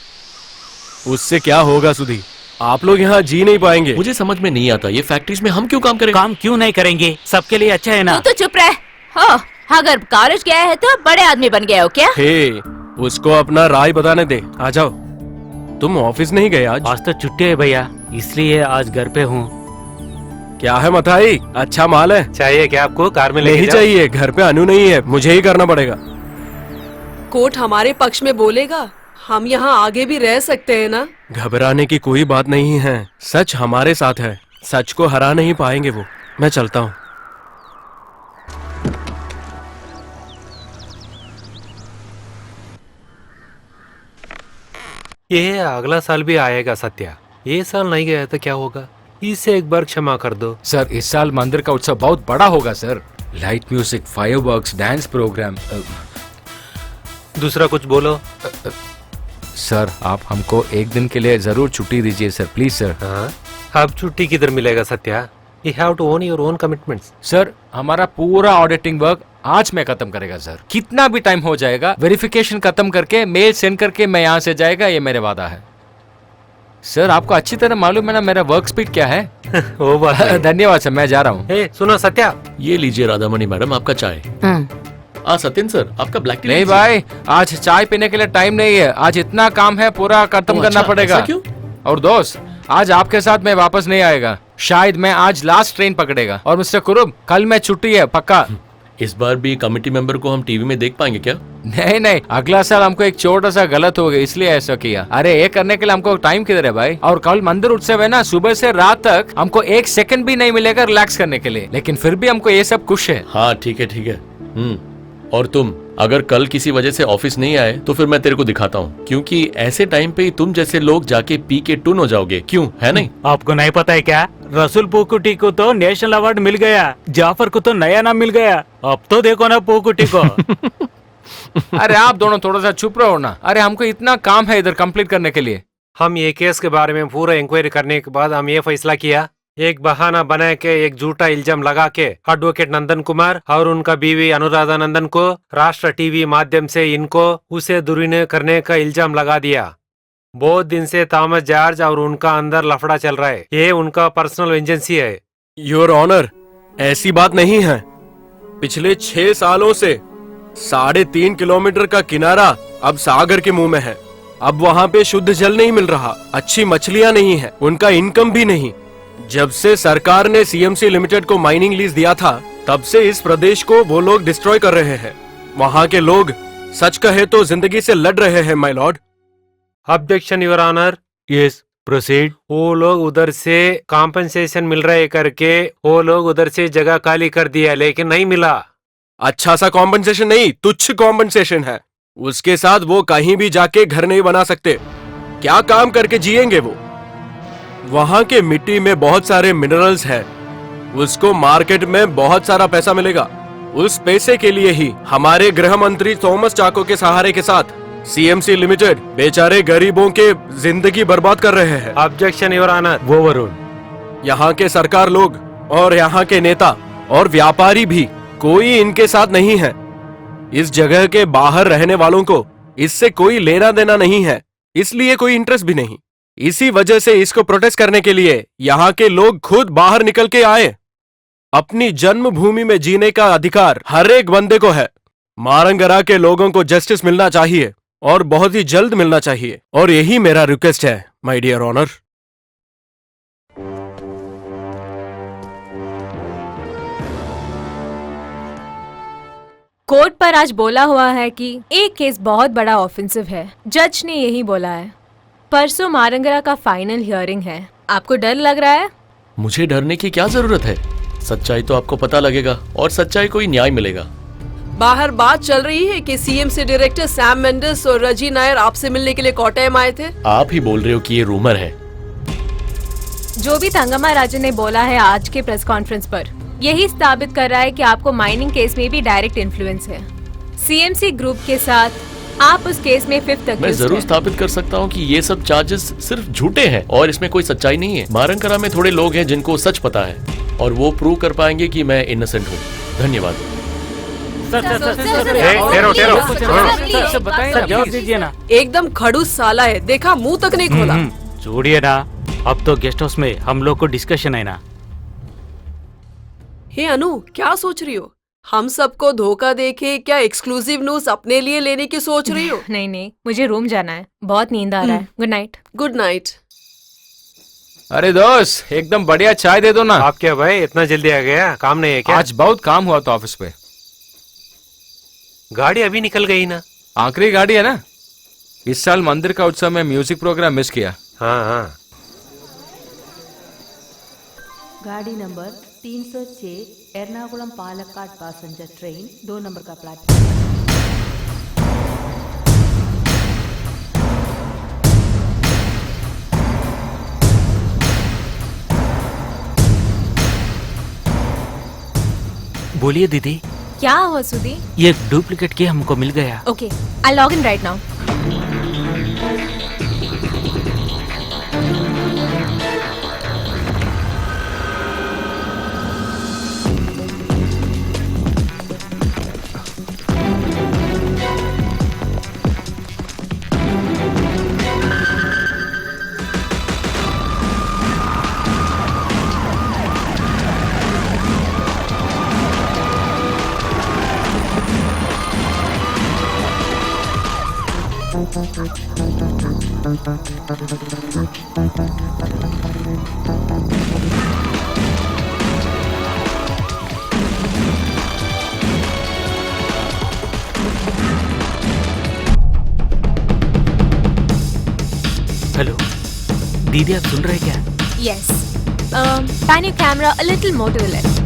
उससे क्या होगा सुधी, आप लोग यहाँ जी नहीं पाएंगे। मुझे समझ में नहीं आता, ये फैक्ट्रीज में हम क्यों काम करें? काम क्यों नहीं करेंगे? सबके लिए अच्छा है ना। तू तो चुप रह। हो, अगर कॉलेज गया है तो बड़े आदमी बन गया हो क्या? हे, उसको अपना राय बताने दे, आ जाओ। तुम ऑफिस नहीं गए आज? आज तो छुट्टी है भैया, इसलिए आज घर पे हूँ। क्या है मथाई, अच्छा माल है? चाहिए क्या आपको? कार में लेके नहीं जाओ। चाहिए, घर पे अनु नहीं है, मुझे ही करना पड़ेगा। कोर्ट हमारे पक्ष में बोलेगा, हम यहाँ आगे भी रह सकते हैं ना। घबराने की कोई बात नहीं है, सच हमारे साथ है, सच को हरा नहीं पाएंगे वो। मैं चलता हूँ। ये अगला साल भी आएगा सत्या, ये साल नहीं गया तो क्या होगा? इसे एक बार क्षमा कर दो। सर इस साल मंदिर का उत्सव बहुत बड़ा होगा सर। Light music, fireworks, dance program. दूसरा कुछ बोलो। सर आप हमको एक दिन के लिए जरूर छुट्टी दीजिए सर, प्लीज सर। हाँ, अब छुट्टी किधर मिलेगा Satya? You have to own your own commitments. Sir हमारा पूरा ऑडिटिंग वर्क आज मैं खत्म करेगा सर, कितना भी टाइम हो जाएगा, वेरिफिकेशन खत्म करके मेल सेंड करके मैं यहाँ से जाएगा, ये मेरे वादा है। सर आपको अच्छी तरह मालूम है ना मेरा वर्क स्पीड क्या है। वो बात है। धन्यवाद सर, मैं जा रहा हूँ। सुनो सत्या, ये लीजिए राधामणि मैडम आपका चाय। सत्यन सर आपका ब्लैक टी। नहीं भाई, आज चाय पीने के लिए टाइम नहीं है, आज इतना काम है पूरा खत्म करना पड़ेगा। क्यों? और दोस्त आज आपके साथ मैं वापस नहीं आएगा, शायद मैं आज लास्ट ट्रेन पकड़ेगा। और मिस्टर कुरुब कल मैं छुट्टी है पक्का। इस बार भी कमेटी मेंबर को हम टीवी में देख पाएंगे क्या? नहीं नहीं, अगला साल हमको एक छोटा सा गलत हो गया इसलिए ऐसा किया। अरे ये करने के लिए हमको टाइम किधर है भाई? और कल मंदिर उत्सव है ना, सुबह से रात तक हमको एक सेकंड भी नहीं मिलेगा रिलैक्स करने के लिए, लेकिन फिर भी हमको ये सब खुश है। हाँ ठीक है ठीक है। और तुम अगर कल किसी वजह से ऑफिस नहीं आए तो फिर मैं तेरे को दिखाता हूँ, क्योंकि ऐसे टाइम पे तुम जैसे लोग जाके पी के टून हो जाओगे। क्यों, है नहीं? आपको नहीं पता है क्या? रसूल पोकुटी को तो नेशनल अवार्ड मिल गया, जाफर को तो नया नाम मिल गया। अब तो देखो ना पोकुटी को। अरे आप दोनों थोड़ा सा चुप रहो ना, अरे हमको इतना काम है इधर कंप्लीट करने के लिए। हम ये केस के बारे में पूरा इंक्वायरी करने के बाद हम ये फैसला किया, एक बहाना बना के एक झूठा इल्जाम लगा के एडवोकेट नंदन कुमार और उनका बीवी अनुराधा नंदन को राष्ट्र टीवी माध्यम से इनको उसे दुर्विनियोग करने का इल्जाम लगा दिया। बहुत दिन से थॉमस जॉर्ज और उनका अंदर लफड़ा चल रहा है, ये उनका पर्सनल एजेंसी है। योर ऑनर, ऐसी बात नहीं है। पिछले 6 सालों से 3.5 किलोमीटर का किनारा अब सागर के मुंह में है। अब वहाँ पे शुद्ध जल नहीं मिल रहा, अच्छी मछलियाँ नहीं है, उनका इनकम भी नहीं। जब से सरकार ने सीएमसी लिमिटेड को माइनिंग लीज दिया था, तब से इस प्रदेश को वो लोग डिस्ट्रॉय कर रहे हैं। वहाँ के लोग सच कहे तो जिंदगी से लड़ रहे हैं my lord. Objection your honour. Yes proceed. वो लोग उधर से कॉम्पनसेशन मिल रहे करके वो लोग उधर से जगह खाली कर दिया, लेकिन नहीं मिला। अच्छा सा कॉम्पनसेशन नहीं, तुच्छ कॉम्पनसेशन है। उसके साथ वो कहीं भी जाके घर नहीं बना सकते। क्या काम करके जिएंगे वो? वहाँ के मिट्टी में बहुत सारे मिनरल्स हैं, उसको मार्केट में बहुत सारा पैसा मिलेगा। उस पैसे के लिए ही हमारे गृह मंत्री थॉमस चाको के सहारे के साथ सीएमसी लिमिटेड बेचारे गरीबों के जिंदगी बर्बाद कर रहे हैं। Objection your honour. वो वरुण, यहाँ के सरकार लोग और यहाँ के नेता और व्यापारी भी कोई इनके साथ नहीं है। इस जगह के बाहर रहने वालों को इससे कोई लेना देना नहीं है, इसलिए कोई इंटरेस्ट भी नहीं। इसी वजह से इसको प्रोटेस्ट करने के लिए यहाँ के लोग खुद बाहर निकल के आए। अपनी जन्मभूमि में जीने का अधिकार हर एक बंदे को है। मारंगरा के लोगों को जस्टिस मिलना चाहिए और बहुत ही जल्द मिलना चाहिए, और यही मेरा रिक्वेस्ट है माय डियर ऑनर। कोर्ट पर आज बोला हुआ है कि एक केस बहुत बड़ा ऑफेंसिव है। जज ने यही बोला है। परसों मारंगरा का फाइनल हियरिंग है। आपको डर लग रहा है? मुझे डरने की क्या जरूरत है? सच्चाई तो आपको पता लगेगा और सच्चाई को ही न्याय मिलेगा। बाहर बात चल रही है कि सीएमसी डायरेक्टर सैम मेंडिस और रजी नायर आपसे मिलने के लिए कोट्टायम आए थे। आप ही बोल रहे हो कि ये रूमर है? जो भी तंगमा राजन ने बोला है आज के प्रेस कॉन्फ्रेंस पर, यही साबित कर रहा है कि आपको माइनिंग केस में भी डायरेक्ट इन्फ्लुएंस है। सीएमसी ग्रुप के साथ आप उस केस में 5th मैं जरूर स्थापित कर सकता हूँ कि ये सब चार्जेस सिर्फ झूठे हैं और इसमें कोई सच्चाई नहीं है। मारंगरा में थोड़े लोग हैं जिनको सच पता है और वो प्रूव कर पाएंगे कि मैं इनोसेंट हूँ। धन्यवाद। जवाब दीजिए ना। एकदम खड़ूस साला है, देखा मुंह तक नहीं खोला। छोड़िए ना, अब तो गेस्ट हाउस में हम लोग को डिस्कशन है ना। हे अनु, क्या सोच रही हो? हम सबको धोखा देके क्या एक्सक्लूसिव न्यूज अपने लिए लेने की सोच रही हो? नहीं नहीं, मुझे रूम जाना है, बहुत नींद आ रहा है। Good night. Good night. अरे दोस्त, एकदम बढ़िया चाय दे दो ना। आप क्या भाई इतना जल्दी आ गया? काम नहीं है क्या? आज बहुत काम हुआ था ऑफिस पे। गाड़ी अभी निकल गई ना। आखिरी गाड़ी है ना। इस साल मंदिर का उत्सव में म्यूजिक प्रोग्राम मिस किया। हाँ हाँ। गाड़ी number 306 Ernakulam Palakkad passenger train 2 number का प्लेटफॉर्म। बोलिए दीदी। क्या हुआ सुधी? ये डुप्लीकेट की हमको मिल गया। Okay, I log in right now. Hello दीदी, आप सुन रहे क्या? Yes. Pan your camera a little more to the left.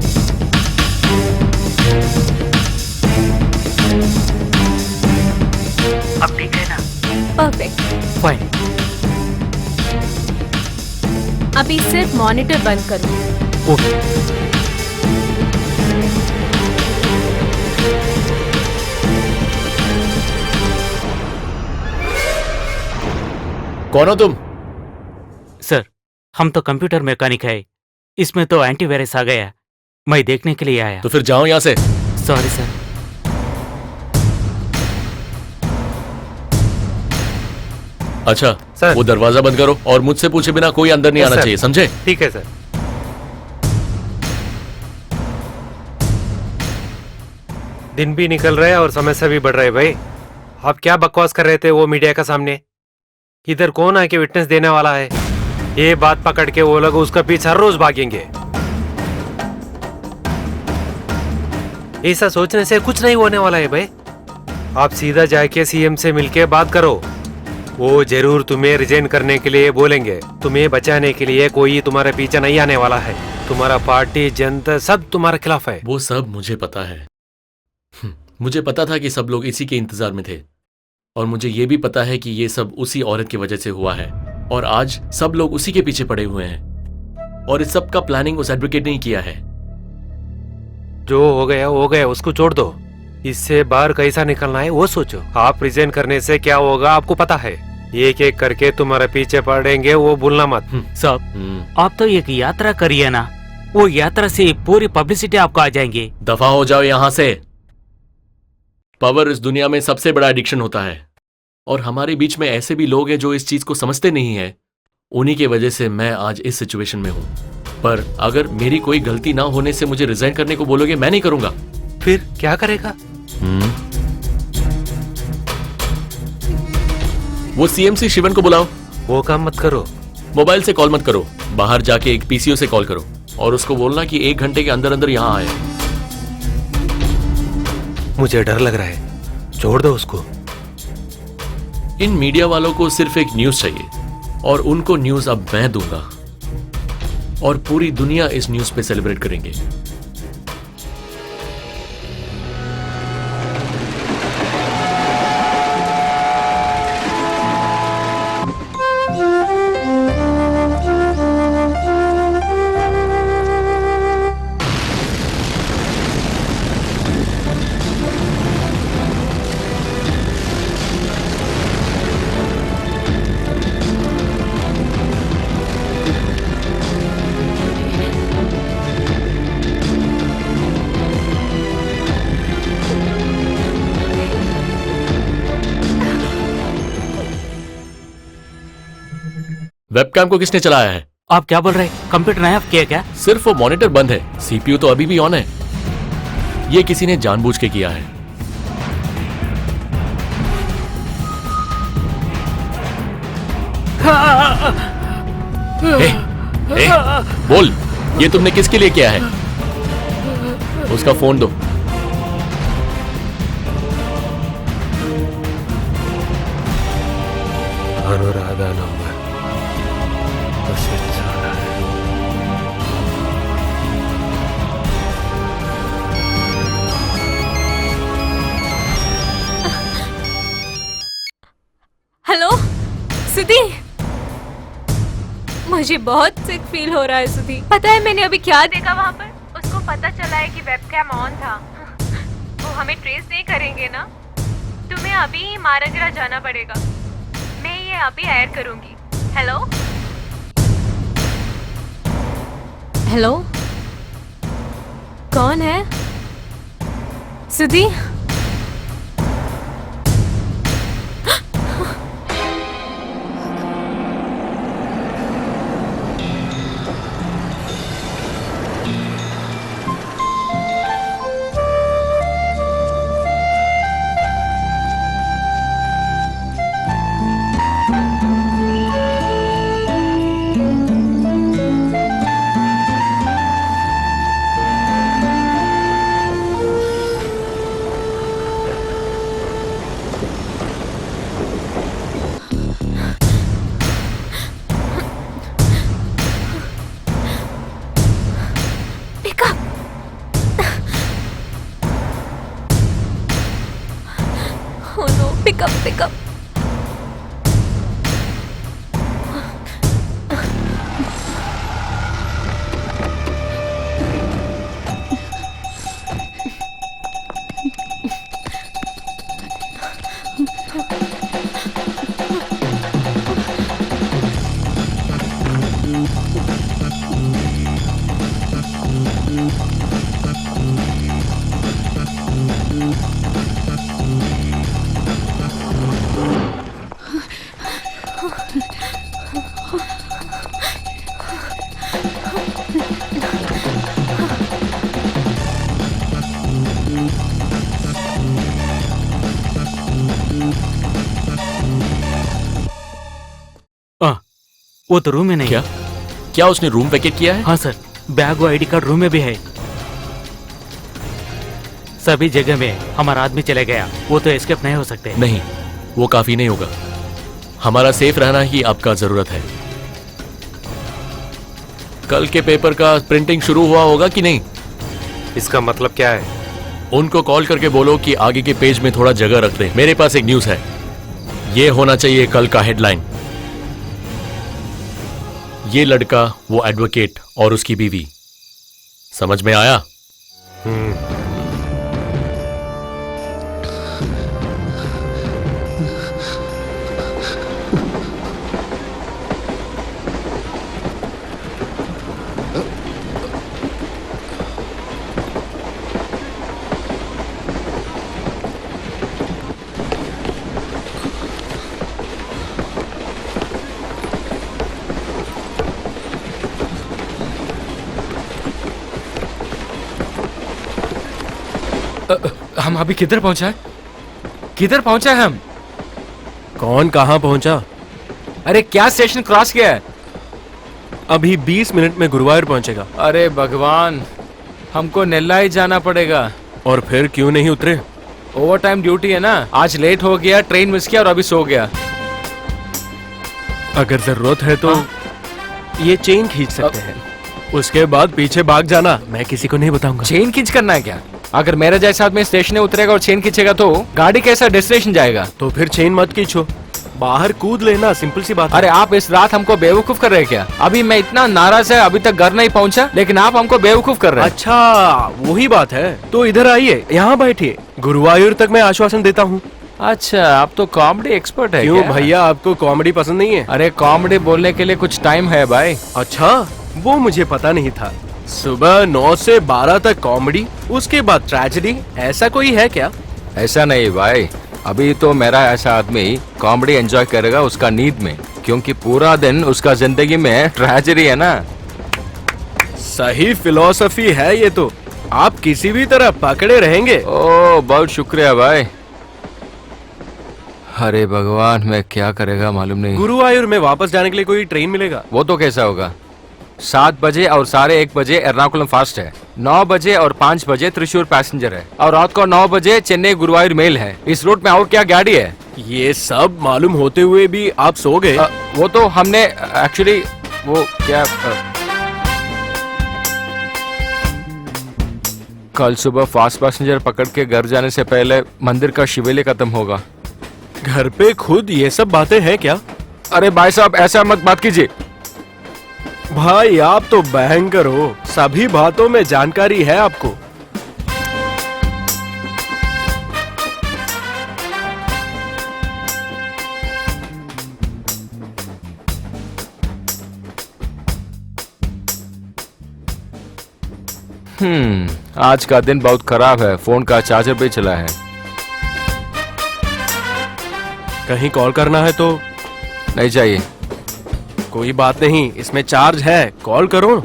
अब ठीक है ना? Perfect. फाइन। अभी सिर्फ मॉनिटर बंद करो। ओके। कौन हो तुम? सर, हम तो कंप्यूटर मैकेनिक है। इसमें तो एंटीवायरस आ गया, मैं देखने के लिए आया। तो फिर जाओ यहाँ से। Sorry sir. अच्छा सर। वो दरवाजा बंद करो और मुझसे पूछे बिना कोई अंदर नहीं यस, आना सर। चाहिए, समझे? ठीक है सर। दिन भी निकल रहे हैं और समस्या भी बढ़ रही है भाई। आप क्या बकवास कर रहे थे वो मीडिया का सामने? इधर कौन आके विटनेस देने वाला है? ये बात पकड़ के वो लोग उसका पीछे हर रोज भागेंगे। ऐसा सोचने से कुछ नहीं होने वाला है भाई। आप सीधा जाके सीएम से मिलके बात करो। वो जरूर तुम्हें रिजाइन करने के लिए बोलेंगे। तुम्हें बचाने के लिए कोई तुम्हारे पीछे नहीं आने वाला है। तुम्हारा पार्टी, जनता सब तुम्हारे खिलाफ है। वो सब मुझे पता है। मुझे पता था कि सब लोग इसी के इंतजार में थे, और मुझे ये भी पता है कि ये सब उसी औरत की वजह से हुआ है, और आज सब लोग उसी के पीछे पड़े हुए हैं। और इस सब का प्लानिंग उस एडवोकेट ने ही किया है। जो हो गया, उसको छोड़ दो। इससे बाहर कैसा निकलना है वो सोचो। आप रिजाइन करने से क्या होगा आपको पता है। एक एक करके तुम्हारे पीछे पड़ेंगे, वो भूलना मत। साहब, आप तो एक यात्रा करिए ना, वो यात्रा से पूरी पब्लिसिटी आपको आ जाएंगे। दफा हो जाओ यहाँ से। पावर इस दुनिया में सबसे बड़ा एडिक्शन होता है, और हमारे बीच में ऐसे भी लोग हैं जो इस चीज को समझते नहीं है। उन्हीं के वजह से मैं आज इस सिचुएशन में हूं। पर अगर मेरी कोई गलती ना होने से मुझे रिजाइन करने को बोलोगे, मैं नहीं करूंगा। फिर क्या करेगा? वो सीएमसी शिवन को बुलाओ। वो काम मत करो। मोबाइल से कॉल मत करो, बाहर जाके एक पीसीओ से कॉल करो और उसको बोलना कि 1 घंटे के अंदर अंदर यहाँ आए। मुझे डर लग रहा है, छोड़ दो उसको। इन मीडिया वालों को सिर्फ एक न्यूज चाहिए, और उनको न्यूज अब मैं दूंगा, और पूरी दुनिया इस न्यूज पे सेलिब्रेट करेंगे। वेबकैम को किसने चलाया है? आप क्या बोल रहे हैं? कंप्यूटर नया किया क्या? सिर्फ वो मॉनिटर बंद है, सीपीयू तो अभी भी ऑन है। ये किसी ने जानबूझ के किया है। ए, बोल, ये तुमने किसके लिए किया है? उसका फोन दो। अनुराधा नंबर उसे जाना है। हेलो सुधी, मुझे बहुत सिक फील हो रहा है सुधी। पता है मैंने अभी क्या देखा वहाँ पर? उसको पता चला है कि वेबकैम ऑन था। वो हमें ट्रेस नहीं करेंगे ना? तुम्हें अभी ही मारंगरा जाना पड़ेगा। मैं ये अभी ऐड करूंगी। हेलो हेलो, कौन है? सुधी, pick up. वो तो रूम में नहीं। क्या उसने रूम वैकेट किया है? हाँ सर, बैग और आईडी कार्ड रूम में भी है। सभी जगह में हमारा आदमी चले गया, वो तो एस्केप नहीं हो सकते। नहीं, वो काफी नहीं होगा। हमारा सेफ रहना ही आपका जरूरत है। कल के पेपर का प्रिंटिंग शुरू हुआ होगा कि नहीं? इसका मतलब क्या है? उनको कॉल करके बोलो कि आगे के पेज में थोड़ा जगह रख दे। मेरे पास एक न्यूज है, ये होना चाहिए कल का हेडलाइन। ये लड़का, वो एडवोकेट और उसकी बीवी। समझ में आया? हम अभी किधर पहुंचा है? किधर पहुंचा है हम? कौन कहां पहुंचा? अरे क्या स्टेशन क्रॉस किया है? अभी 20 मिनट में गुरुवायूर पहुंचेगा। अरे भगवान, हमको नेल्लाई जाना पड़ेगा। और फिर क्यों नहीं उतरे? ओवर टाइम ड्यूटी है ना, आज लेट हो गया, ट्रेन मिस किया और अभी सो गया। अगर जरूरत है तो ये चेन खींच सकते हैं, उसके बाद पीछे भाग जाना। मैं किसी को नहीं बताऊंगा। चेन खींच करना है क्या? अगर मेरे जैसा आदमी स्टेशन में उतरेगा और चेन खींचेगा तो गाड़ी कैसा डेस्टिनेशन जाएगा? तो फिर चेन मत खींचो, बाहर कूद लेना, सिंपल सी बात। अरे आप इस रात हमको बेवकूफ कर रहे हैं क्या? अभी मैं इतना नाराज है, अभी तक घर नहीं पहुंचा, लेकिन आप हमको बेवकूफ कर रहे हैं। अच्छा वही बात है, तो इधर आइए, यहाँ बैठिए, गुरुवायूर तक मैं आश्वासन देता हूँ। अच्छा, आप तो कॉमेडी एक्सपर्ट है। क्यों भैया, आपको कॉमेडी पसंद नहीं है? अरे कॉमेडी बोलने के लिए कुछ टाइम है भाई। अच्छा, वो मुझे पता नहीं था। सुबह 9 से 12 तक कॉमेडी, उसके बाद ट्रेजेडी, ऐसा कोई है क्या? ऐसा नहीं भाई, अभी तो मेरा ऐसा आदमी कॉमेडी एंजॉय करेगा उसका नींद में, क्योंकि पूरा दिन उसका जिंदगी में ट्रेजेडी है ना। सही फिलॉसफी है ये तो। आप किसी भी तरह पकड़े रहेंगे। ओ बहुत शुक्रिया भाई। अरे भगवान, मैं क्या करेगा मालूम नहीं। गुरुवायूर में वापस जाने के लिए कोई ट्रेन मिलेगा? वो तो कैसा होगा? 7 बजे और 1:30 बजे एर्नाकुलम फास्ट है, 9 बजे और 5 बजे त्रिशूर पैसेंजर है, और रात को 9 बजे चेन्नई गुरुवायूर मेल है। इस रूट में और क्या गाड़ी है? ये सब मालूम होते हुए भी आप सो गए? वो तो हमने एक्चुअली वो क्या कल सुबह फास्ट पैसेंजर पकड़ के घर जाने से पहले मंदिर का शिवेले खत्म होगा। घर पे खुद ये सब बातें हैं क्या? अरे भाई साहब, ऐसा मत बात कीजिए। भाई आप तो भयंकर हो, सभी बातों में जानकारी है आपको। आज का दिन बहुत खराब है, फोन का चार्जर भी चला है। कहीं कॉल करना है तो? नहीं चाहिए। कोई बात नहीं, इसमें चार्ज है, कॉल करो।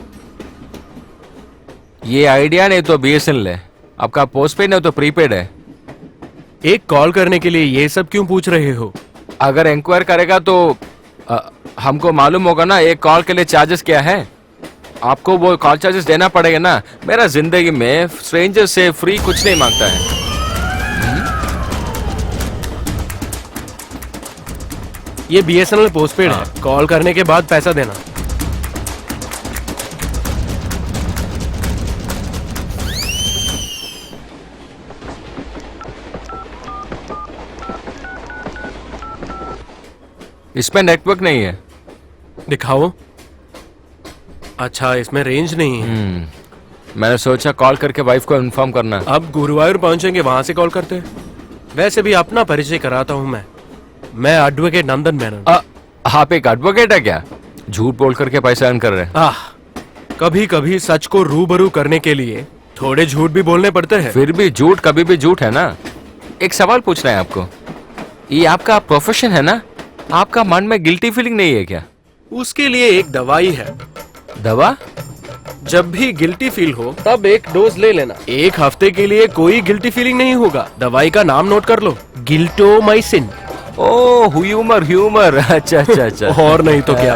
ये आइडिया नहीं तो BSNL है, आपका पोस्टपेड नहीं तो प्रीपेड है। एक कॉल करने के लिए ये सब क्यों पूछ रहे हो? अगर इंक्वायर करेगा तो हमको मालूम होगा ना एक कॉल के लिए चार्जेस क्या है। आपको वो कॉल चार्जेस देना पड़ेगा ना। मेरा जिंदगी में स्ट्रेंजर से फ्री कुछ नहीं मांगता है। ये BSNL पोस्टपेड है, कॉल करने के बाद पैसा देना। इसमें नेटवर्क नहीं है। दिखाओ। अच्छा, इसमें रेंज नहीं है। मैंने सोचा कॉल करके वाइफ को इन्फॉर्म करना। अब गुरुवायूर पहुंचेंगे, वहां से कॉल करते हैं। वैसे भी अपना परिचय कराता हूं मैं एडवोकेट नंदन मेनन। आप एक एडवोकेट है क्या? झूठ बोल करके पैसा अर्न कर रहे हैं। कभी कभी सच को रूबरू करने के लिए थोड़े झूठ भी बोलने पड़ते हैं। फिर भी झूठ कभी भी झूठ है ना। एक सवाल पूछना है आपको, ये आपका प्रोफेशन है ना, आपका मन में गिल्टी फीलिंग नहीं है क्या? उसके लिए एक दवाई है। दवा? जब भी गिल्टी फील हो तब एक डोज ले लेना। 1 हफ्ते के लिए कोई गिल्टी फीलिंग नहीं होगा। दवाई का नाम नोट कर लो, गिल्टोमाइसिन। ओ ह्यूमर। अच्छा। और नहीं तो क्या।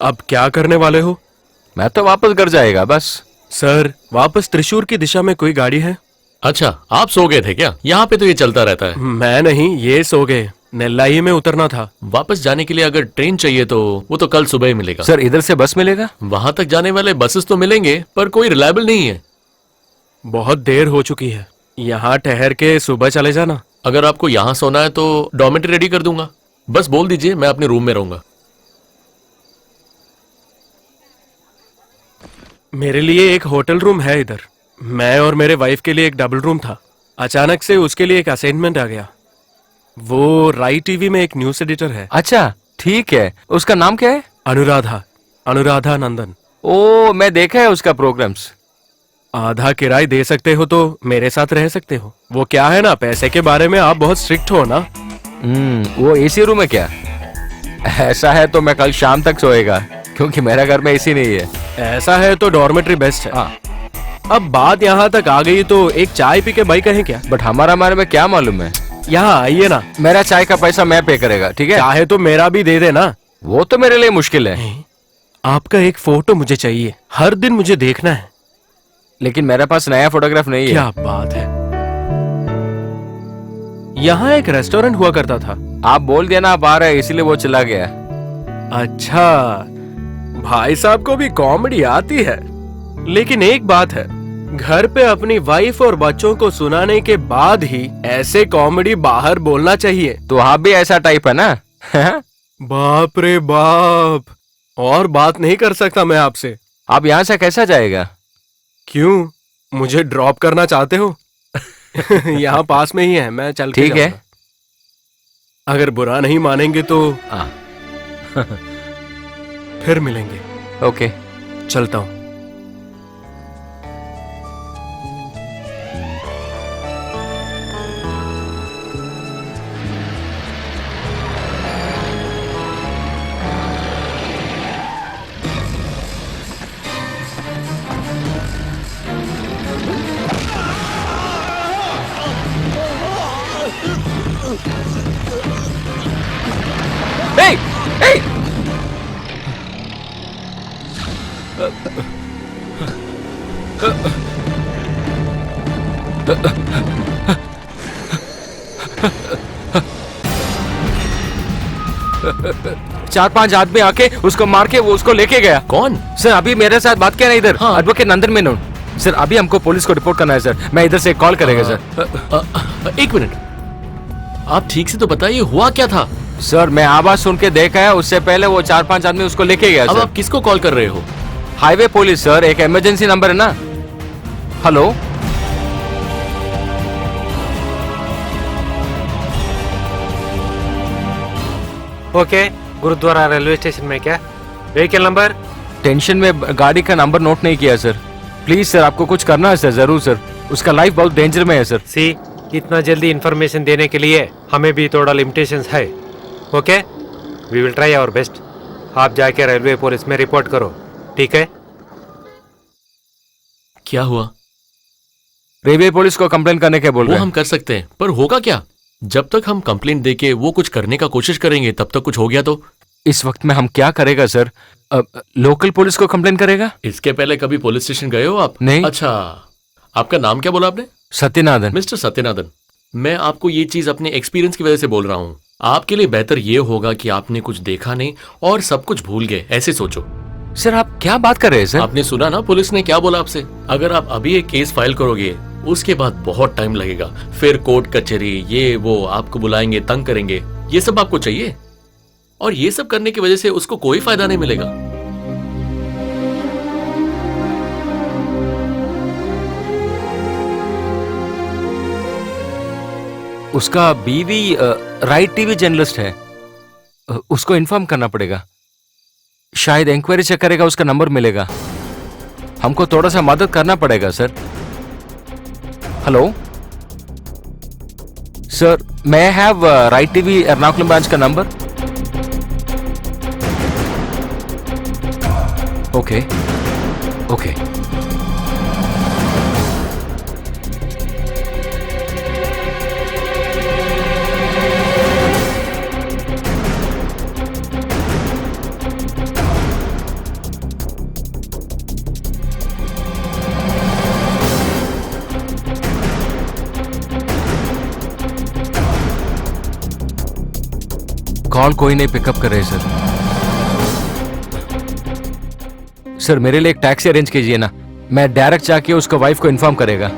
अब क्या करने वाले हो? मैं तो वापस घर जाएगा बस। सर, वापस त्रिशूर की दिशा में कोई गाड़ी है? अच्छा, आप सो गए थे क्या? यहाँ पे तो ये चलता रहता है। मैं नहीं, ये सो गए। नेल्लाई में उतरना था। वापस जाने के लिए अगर ट्रेन चाहिए तो वो तो कल सुबह ही मिलेगा। सर, इधर से बस मिलेगा? वहां तक जाने वाले बसेस तो मिलेंगे पर कोई रिलायबल नहीं है। बहुत देर हो चुकी है, यहाँ ठहर के सुबह चले जाना। अगर आपको यहाँ सोना है तो डॉर्मेटरी रेडी कर दूंगा। बस बोल दीजिए, मैं अपने रूम में रहूंगा। मेरे लिए एक होटल रूम है इधर। मैं और मेरे वाइफ के लिए एक डबल रूम था। अचानक से उसके लिए एक असाइनमेंट आ गया। वो राई टीवी में एक न्यूज एडिटर है। अच्छा ठीक है, उसका नाम क्या है? अनुराधा नंदन। ओ, मैं देखा है उसका प्रोग्राम्स। आधा किराए दे सकते हो तो मेरे साथ रह सकते हो। वो क्या है ना, पैसे के बारे में आप बहुत स्ट्रिक्ट हो ना। वो एसी रूम है क्या? ऐसा है तो मैं कल शाम तक सोएगा, क्योंकि मेरा घर में एसी नहीं है। ऐसा है तो डॉर्मेट्री बेस्ट है। हाँ। अब बात यहाँ तक आ गई तो एक चाय पी के बाई कहें क्या? बट हमारे में क्या मालूम है। यहाँ आइए ना। मेरा चाय का पैसा मैं पे करेगा, ठीक है? चाहे तो मेरा भी दे देना। वो तो मेरे लिए मुश्किल है। आपका एक फोटो मुझे चाहिए, हर दिन मुझे देखना है। लेकिन मेरे पास नया फोटोग्राफ नहीं है। क्या बात है। यहाँ एक रेस्टोरेंट हुआ करता था। आप बोल दिया ना आप आ रहे, इसीलिए वो चला गया। अच्छा, भाई साहब को भी कॉमेडी आती है। लेकिन एक बात है, घर पे अपनी वाइफ और बच्चों को सुनाने के बाद ही ऐसे कॉमेडी बाहर बोलना चाहिए। तो आप भी ऐसा टाइप है ना? बाप रे बाप, और बात नहीं कर सकता मैं आपसे। आप यहाँ से कैसा जाएगा? क्यों, मुझे ड्रॉप करना चाहते हो? यहाँ पास में ही है, मैं चल के ठीक है। अगर बुरा नहीं मानेंगे तो फिर मिलेंगे। ओके, चलता हूँ। Hey! Hey! चार पांच आदमी आके उसको मार के वो उसको लेके गया। कौन? सर अभी मेरे साथ बात किया ना इधर। हाँ। एडवोकेट नंदन मेनन। सर अभी हमको पुलिस को रिपोर्ट करना है सर। मैं इधर से कॉल करेगा सर। एक मिनट, आप ठीक से तो बताइए हुआ क्या था? सर मैं आवाज सुन के देखा है, उससे पहले वो चार पांच आदमी उसको लेके गया। अब सर आप किसको कॉल कर रहे हो? हाईवे पुलिस सर, एक इमरजेंसी नंबर है ना। Hello, okay, Gurudwara railway station में क्या? Vehicle number? टेंशन में गाड़ी का नंबर नोट नहीं किया सर। प्लीज सर, आपको कुछ करना है सर, जरूर सर। उसका लाइफ बहुत डेंजर में है सर। सी, इतना जल्दी इंफॉर्मेशन देने के लिए हमें भी थोड़ा लिमिटेशंस है। Okay, we will try our best. आप जाके रेलवे पुलिस में रिपोर्ट करो, ठीक है? क्या हुआ? रेलवे पुलिस को कंप्लेन करने के बोल वो रहे हैं। हम कर सकते हैं, पर होगा क्या? जब तक हम कंप्लेंट देके वो कुछ करने का कोशिश करेंगे तब तक कुछ हो गया तो? इस वक्त में हम क्या करेगा सर? लोकल पुलिस को कंप्लेन करेगा? इसके पहले कभी पुलिस स्टेशन गए हो आप? नहीं। अच्छा, आपका नाम क्या बोला आपने? सत्यनारायण। मिस्टर सत्यनारायण, मैं आपको ये चीज अपने एक्सपीरियंस की वजह से बोल रहा हूँ। आपके लिए बेहतर ये होगा कि आपने कुछ देखा नहीं और सब कुछ भूल गए, ऐसे सोचो। सर आप क्या बात कर रहे हैं सर? आपने सुना ना पुलिस ने क्या बोला आपसे? अगर आप अभी एक केस फाइल करोगे उसके बाद बहुत टाइम लगेगा, फिर कोर्ट कचहरी, ये वो आपको बुलाएंगे, तंग करेंगे। ये सब आपको चाहिए? और ये सब करने की वजह से उसको कोई फायदा नहीं मिलेगा। उसका बीवी राइट टीवी जर्नलिस्ट है। उसको इन्फॉर्म करना पड़ेगा। शायद इंक्वायरी चेक करेगा, उसका नंबर मिलेगा। हमको थोड़ा सा मदद करना पड़ेगा sir. Hello sir, may I have right TV Ernakulam branch का नंबर? Okay okay. कॉल कोई नहीं पिकअप कर रहे सर। सर मेरे लिए एक टैक्सी अरेंज कीजिए ना, मैं डायरेक्ट जाके उसका वाइफ को इन्फॉर्म करेगा।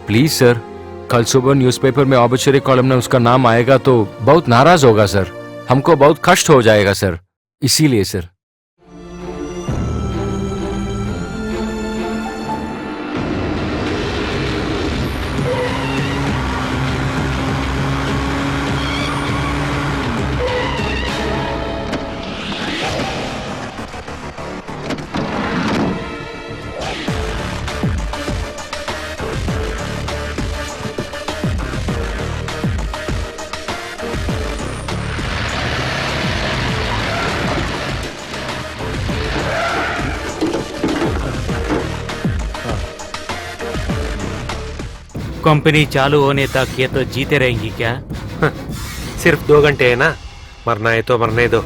प्लीज सर, कल सुबह न्यूज़पेपर में ऑब्चुरी कॉलम में उसका नाम आएगा तो बहुत नाराज होगा सर। हमको बहुत कष्ट हो जाएगा सर, इसीलिए सर। कंपनी चालू होने तक ये तो जीते रहेंगी क्या? सिर्फ 2 घंटे है ना, मरना है तो मरने दो।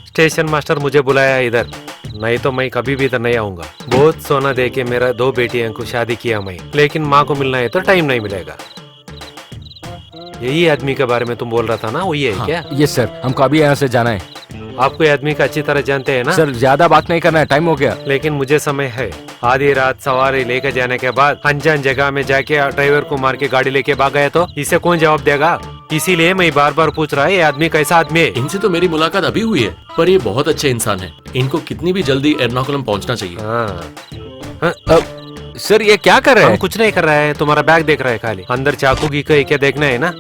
स्टेशन मास्टर मुझे बुलाया इधर, नहीं तो मैं कभी भी इधर नहीं आऊंगा। बहुत सोना दे के मेरा 2 बेटियों को शादी किया मैं, लेकिन माँ को मिलना है तो टाइम नहीं मिलेगा। यही आदमी के बारे में तुम बोल रहा था ना, वही है हाँ, क्या? यस सर, हमको अभी यहाँ से जाना है। आपको ये आदमी का अच्छी तरह जानते हैं ना? सर ज्यादा बात नहीं करना है, टाइम हो गया। लेकिन मुझे समय है। आधी रात सवारी लेकर जाने के बाद अनजान जगह में जाके ड्राइवर को मार के गाड़ी लेके भाग गया तो इसे कौन जवाब देगा? इसीलिए मैं बार बार पूछ रहा है, ये आदमी कैसा आदमी है? इनसे तो मेरी मुलाकात अभी हुई है, पर ये बहुत अच्छे इंसान है। इनको कितनी भी जल्दी एर्नाकुलम पहुंचना चाहिए। सर ये क्या कर रहे हम हैं? कुछ नहीं कर रहा है, तुम्हारा बैग देख रहा है खाली। अंदर चाकू की कहीं क्या देखना है ना?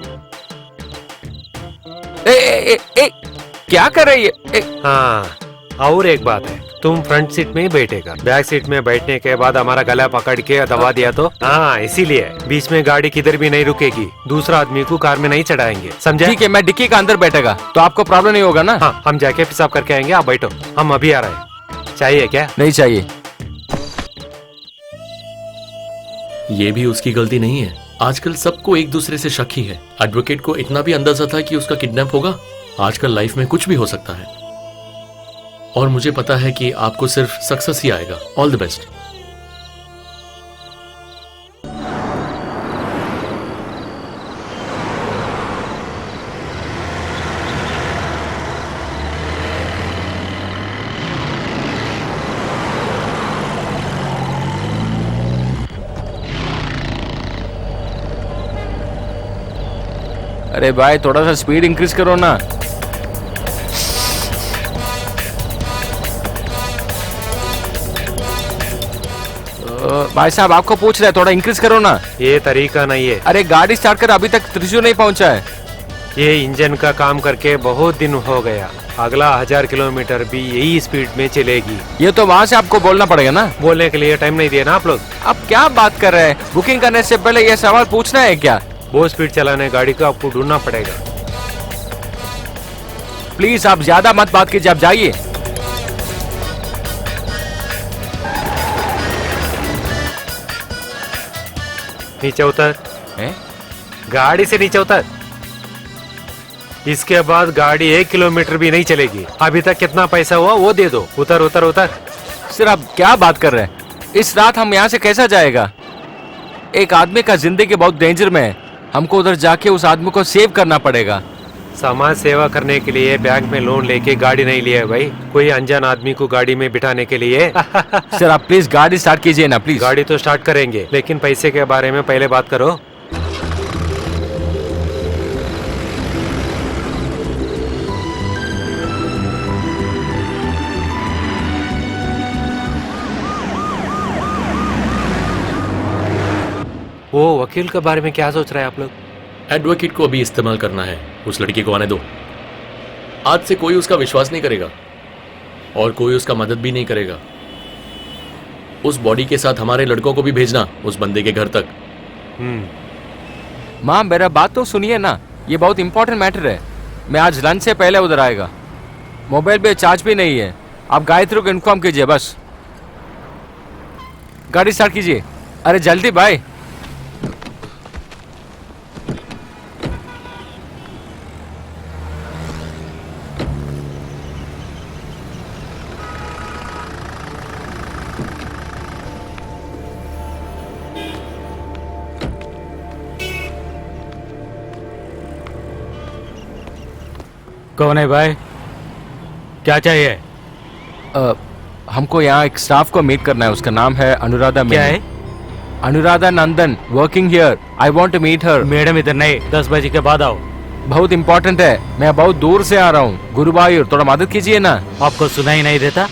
क्या कर रहे हैं? हाँ, और एक बात है, तुम फ्रंट सीट में ही बैठेगा। बैक सीट में बैठने के बाद हमारा गला पकड़ के दबा दिया तो हाँ, इसीलिए बीच में गाड़ी किधर भी नहीं रुकेगी। दूसरा आदमी को कार में नहीं चढ़ाएंगे, समझे? ठीक है, मैं डिक्की का अंदर बैठेगा तो आपको प्रॉब्लम नहीं होगा ना? हाँ, हम जाके पेशाब करके आएंगे, आप बैठो। हम अभी आ रहे हैं। चाहिए क्या? नहीं चाहिए। ये भी उसकी गलती नहीं है। आजकल सबको एक दूसरे से शक ही है। एडवोकेट को इतना भी अंदाजा था कि उसका किडनैप होगा। आजकल लाइफ में कुछ भी हो सकता है, और मुझे पता है कि आपको सिर्फ सक्सेस ही आएगा। All the best. अरे भाई थोड़ा सा स्पीड इंक्रीज करो ना। भाई साहब आपको पूछ रहे हैं, थोड़ा इंक्रीज करो ना। ये तरीका नहीं है। अरे गाड़ी स्टार्ट कर, अभी तक त्रिशूर नहीं पहुंचा है। ये इंजन का काम करके बहुत दिन हो गया। अगला 1000 किलोमीटर भी यही स्पीड में चलेगी। ये तो वहाँ से आपको बोलना पड़ेगा ना। बोलने के लिए टाइम नहीं दिया ना आप लोग। अब क्या बात कर रहे हैं? बुकिंग करने से पहले ये सवाल पूछना है क्या? बहुत स्पीड चलाने गाड़ी को आपको ढूंढना पड़ेगा। प्लीज आप ज्यादा मत बात कीजिए, आप जाइए। नीचे उतर। गाड़ी से नीचे उतर। इसके बाद गाड़ी 1 किलोमीटर भी नहीं चलेगी। अभी तक कितना पैसा हुआ वो दे दो। उतर उतर उतर। सर आप क्या बात कर रहे हैं? इस रात हम यहाँ से कैसा जाएगा? एक आदमी का जिंदगी बहुत डेंजर में है, हमको उधर जाके उस आदमी को सेव करना पड़ेगा। समाज सेवा करने के लिए बैंक में लोन लेके गाड़ी नहीं लिया भाई, कोई अनजान आदमी को गाड़ी में बिठाने के लिए। सर आप प्लीज गाड़ी स्टार्ट कीजिए ना प्लीज। गाड़ी तो स्टार्ट करेंगे, लेकिन पैसे के बारे में पहले बात करो। वो वकील के बारे में क्या सोच रहे हैं आप लोग? एडवोकेट को अभी इस्तेमाल करना है। उस लड़की को आने दो। आज से कोई उसका विश्वास नहीं करेगा और कोई उसका मदद भी नहीं करेगा। उस बॉडी के साथ हमारे लड़कों को भी भेजना उस बंदे के घर तक। माँ मेरा बात तो सुनिए ना, ये बहुत इंपॉर्टेंट मैटर है। मैं आज लंच से पहले उधर आएगा। मोबाइल पे चार्ज भी नहीं है। आप गायत्री को इन्फॉर्म कीजिए बस। गाड़ी स्टार्ट कीजिए। अरे जल्दी भाई। कौन है भाई? क्या चाहिए? हमको यहाँ एक स्टाफ को मीट करना है। उसका नाम है अनुराधा। क्या है? Anuradha Nandan working here, I want to meet her. Madam इधर नहीं, 10 बजे के बाद आओ। बहुत इंपॉर्टेंट है, मैं बहुत दूर से आ रहा हूँ। गुरुवायूर, थोड़ा मदद कीजिए ना। आपको सुनाई नहीं देता?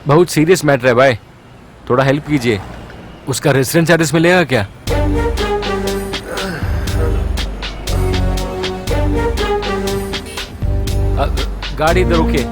बहुत सीरियस मैटर है भाई, थोड़ा हेल्प कीजिए। उसका रेसिडेंस एड्रेस मिलेगा क्या? गाड़ी इधर रुकिए।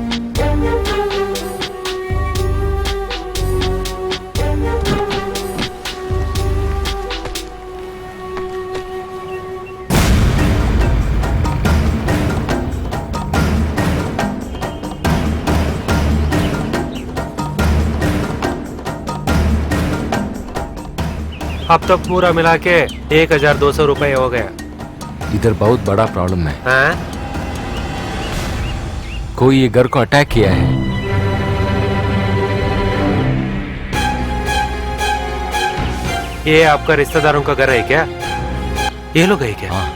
अब तक पूरा मिला के 1200 रुपए हो गया। इधर बहुत बड़ा प्रॉब्लम है। हाँ? कोई ये घर को अटैक किया है। ये आपका रिश्तेदारों का घर है क्या? ये लोग है क्या? हाँ।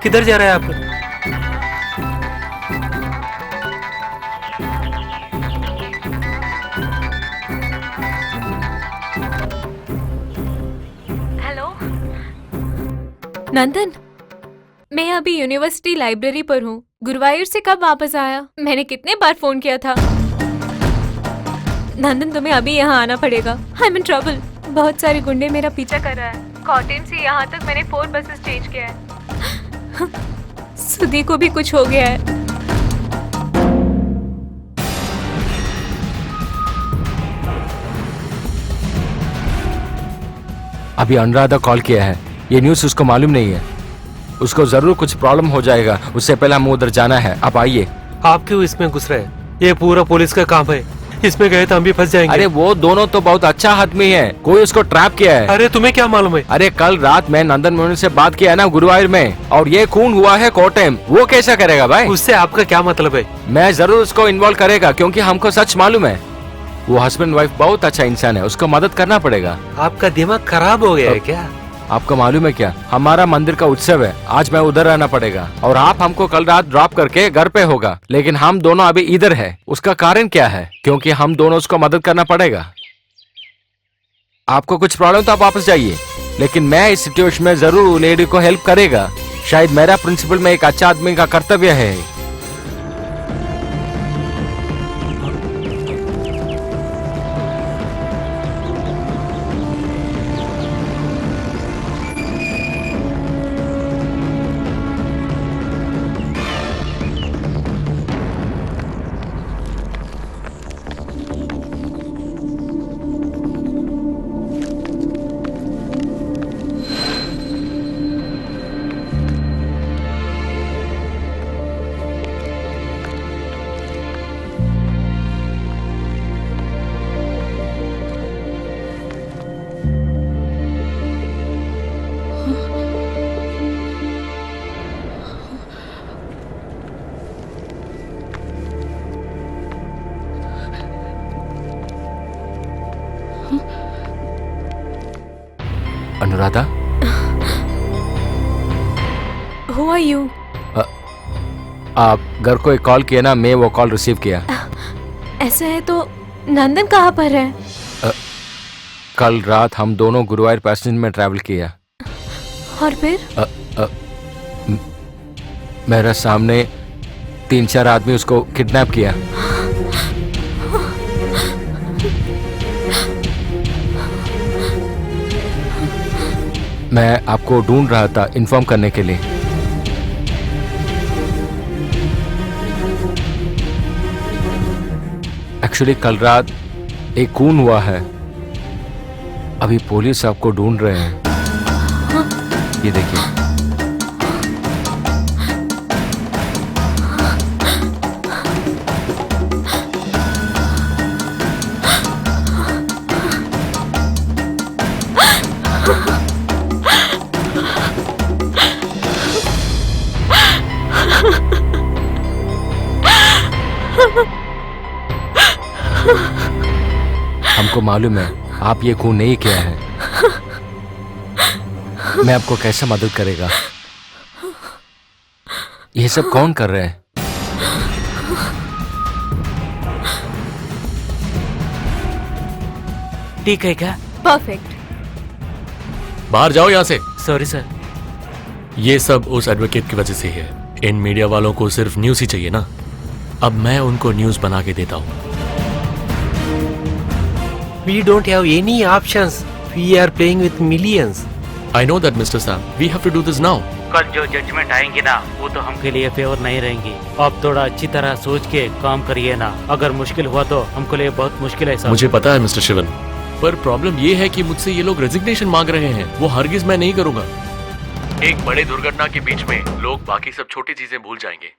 किधर जा रहे हैं आप? नंदन, मैं अभी यूनिवर्सिटी लाइब्रेरी पर हूँ। गुरुवायूर से कब वापस आया? मैंने कितने बार फोन किया था। नंदन, तुम्हें अभी यहाँ आना पड़ेगा। I am in trouble. बहुत सारे गुंडे मेरा पीछा कर रहा है। कॉटेन से यहाँ तक मैंने 4 बसेस चेंज किया है। सुधी को भी कुछ हो गया है। अभी अनुराधा कॉल किया है, ये न्यूज़ उसको मालूम नहीं है। उसको जरूर कुछ प्रॉब्लम हो जाएगा, उससे पहले हमें उधर जाना है। आप आइए। आप क्यों इसमें घुस रहे हैं? ये पूरा पुलिस का काम है, इसमें गए तो हम भी फंस जाएंगे। अरे वो दोनों तो बहुत अच्छा आदमी है, कोई उसको ट्रैप किया है। अरे तुम्हें क्या मालूम है? अरे कल रात मैं नंदन मोहन से बात किया ना गुरुवायूर में, और ये खून हुआ है कोटेम। वो कैसा करेगा भाई? उससे आपका क्या मतलब है? मैं जरूर उसको इन्वॉल्व करेगा, क्योंकि हमको सच मालूम है वो हस्बैंड वाइफ बहुत अच्छा इंसान है, उसको मदद करना पड़ेगा। आपका दिमाग खराब हो गया है क्या? आपको मालूम है क्या, हमारा मंदिर का उत्सव है, आज मैं उधर रहना पड़ेगा और आप हमको कल रात ड्रॉप करके घर पे होगा, लेकिन हम दोनों अभी इधर है। उसका कारण क्या है? क्योंकि हम दोनों उसको मदद करना पड़ेगा। आपको कुछ प्रॉब्लम तो आप वापस जाइए, लेकिन मैं इस सिचुएशन में जरूर लेडी को हेल्प करेगा। शायद मेरा प्रिंसिपल में एक अच्छा आदमी का कर्तव्य है। Anuradha, Who are you? आप घर को एक कॉल किया ना, मैं वो कॉल रिसीव किया। ऐसा है तो नंदन कहाँ पर है? कल रात हम दोनों गुरुवायूर पैसेंजर में ट्रैवल किया और फिर? मेरे सामने 3-4 आदमी उसको किडनैप किया। मैं आपको ढूंढ रहा था इन्फॉर्म करने के लिए। एक्चुअली कल रात एक खून हुआ है, अभी पुलिस आपको ढूंढ रहे हैं। ये देखिए। हमको मालूम है आप ये खून नहीं किया है। मैं आपको कैसे मदद करेगा? ये सब कौन कर रहा है? ठीक है क्या? परफेक्ट। बाहर जाओ यहाँ से। Sorry sir. ये सब उस एडवोकेट की वजह से है। इन मीडिया वालों को सिर्फ न्यूज ही चाहिए ना। अब मैं उनको न्यूज बना के देता हूँ। We don't have any options. We are playing with millions. I know that, Mr. Sam. We have to do this now. कल जो जजमेंट आएंगी ना वो तो हमके लिए फेवर नहीं रहेंगी। अब थोड़ा अच्छी तरह सोच के काम करिए ना। अगर मुश्किल हुआ तो हमको लिए बहुत मुश्किल है साहब। मुझे पता है मिस्टर शिवन, पर प्रॉब्लम ये है कि मुझसे ये लोग रेजिग्नेशन मांग रहे हैं। वो हरगिज मैं नहीं करूंगा। एक बड़े दुर्घटना के बीच में लोग बाकी सब छोटी चीजें भूल जाएंगे।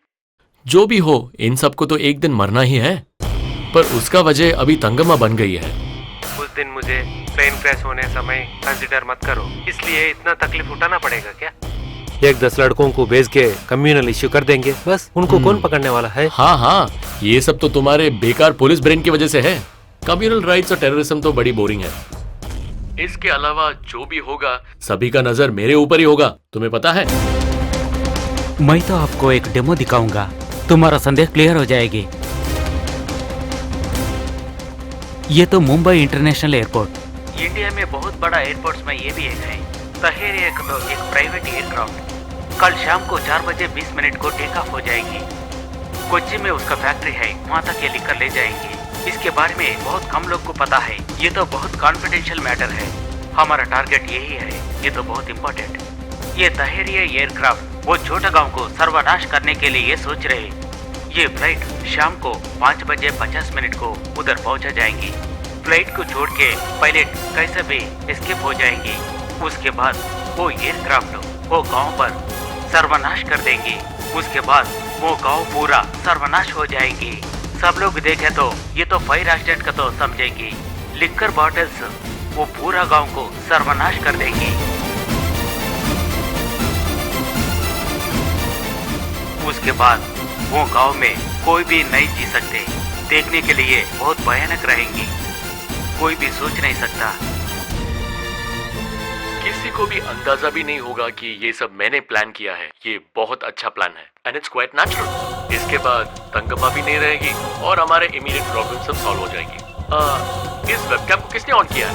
जो भी हो, इन सबको तो एक दिन मरना ही है, पर उसका वजह अभी तंगमा बन गई है। उस दिन मुझे प्लेन क्रैश होने समय कंसीडर मत करो, इसलिए इतना तकलीफ उठाना पड़ेगा क्या? 1-10 लड़कों को भेज के कम्युनल इश्यू कर देंगे, बस। उनको कौन पकड़ने वाला है? हाँ हाँ, ये सब तो तुम्हारे बेकार पुलिस ब्रेन की वजह से है। कम्युनल राइट्स और टेररिज्म तो बड़ी बोरिंग है। इसके अलावा जो भी होगा सभी का नजर मेरे ऊपर ही होगा, तुम्हें पता है। मैं तो आपको एक डेमो दिखाऊंगा, तुम्हारा संदेह क्लियर हो जाएगी। ये तो मुंबई इंटरनेशनल एयरपोर्ट। इंडिया में बहुत बड़ा एयरपोर्ट में ये भी एक है। तहेर एक प्राइवेट एयरक्राफ्ट कल शाम को 4 बजे 20 मिनट को टेक ऑफ हो जाएगी। कोच्चि में उसका फैक्ट्री है, वहाँ तक ये लेकर ले जाएंगे। इसके बारे में बहुत कम लोग को पता है। ये तो बहुत कॉन्फिडेंशियल मैटर है। हमारा टारगेट यही है, ये तो बहुत इम्पोर्टेंट। ये तहेरिया एयरक्राफ्ट वो छोटा गांव को सर्वनाश करने के लिए ये सोच रहे। ये फ्लाइट शाम को 5 बजे 50 मिनट को उधर पहुंचा जाएंगी। फ्लाइट को छोड़ के पायलट कैसे भी एस्केप हो जाएंगी। उसके बाद वो एयरक्राफ्ट वो गांव पर सर्वनाश कर देंगी। उसके बाद वो गांव पूरा सर्वनाश हो जाएगी। सब लोग देखे तो ये तो फायर एक्सीडेंट का तो समझेंगी। लिक्कर बॉटल्स वो पूरा गांव को सर्वनाश कर देंगी। उसके बाद वो गांव में कोई भी नहीं जी सकते। देखने के लिए बहुत भयानक रहेंगी, कोई भी सोच नहीं सकता। किसी को भी अंदाजा भी नहीं होगा कि ये सब मैंने प्लान किया है। ये बहुत अच्छा प्लान है एंड इट्स क्वाइट नेचुरल। इसके बाद तंगमा भी नहीं रहेगी और हमारे इमीडिएट प्रॉब्लम सब सॉल्व हो जाएगी। इस वेबकैम को किसने ऑन किया है?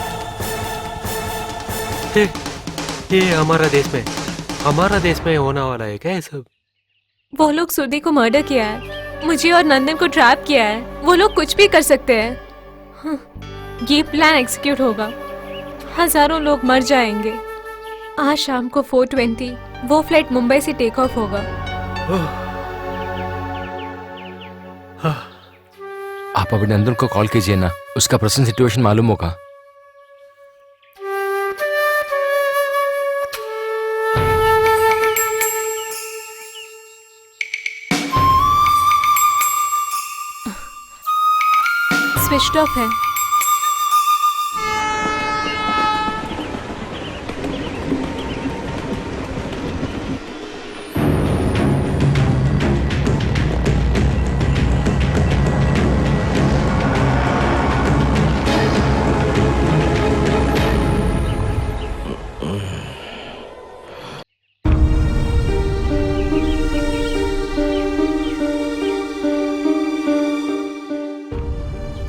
ये हमारा देश में होने वाला है क्या ये सब? वो लोग सुधी को मर्डर किया है, मुझे और नंदन को ट्रैप किया है। वो लोग कुछ भी कर सकते हैं। ये प्लान एग्जीक्यूट होगा, हजारों लोग मर जाएंगे। आज शाम को 4:20 वो फ्लाइट मुंबई से टेक ऑफ होगा। आप अभिनंदन को कॉल कीजिए ना, उसका प्रेजेंट सिचुएशन मालूम होगा। स्विच ऑफ है।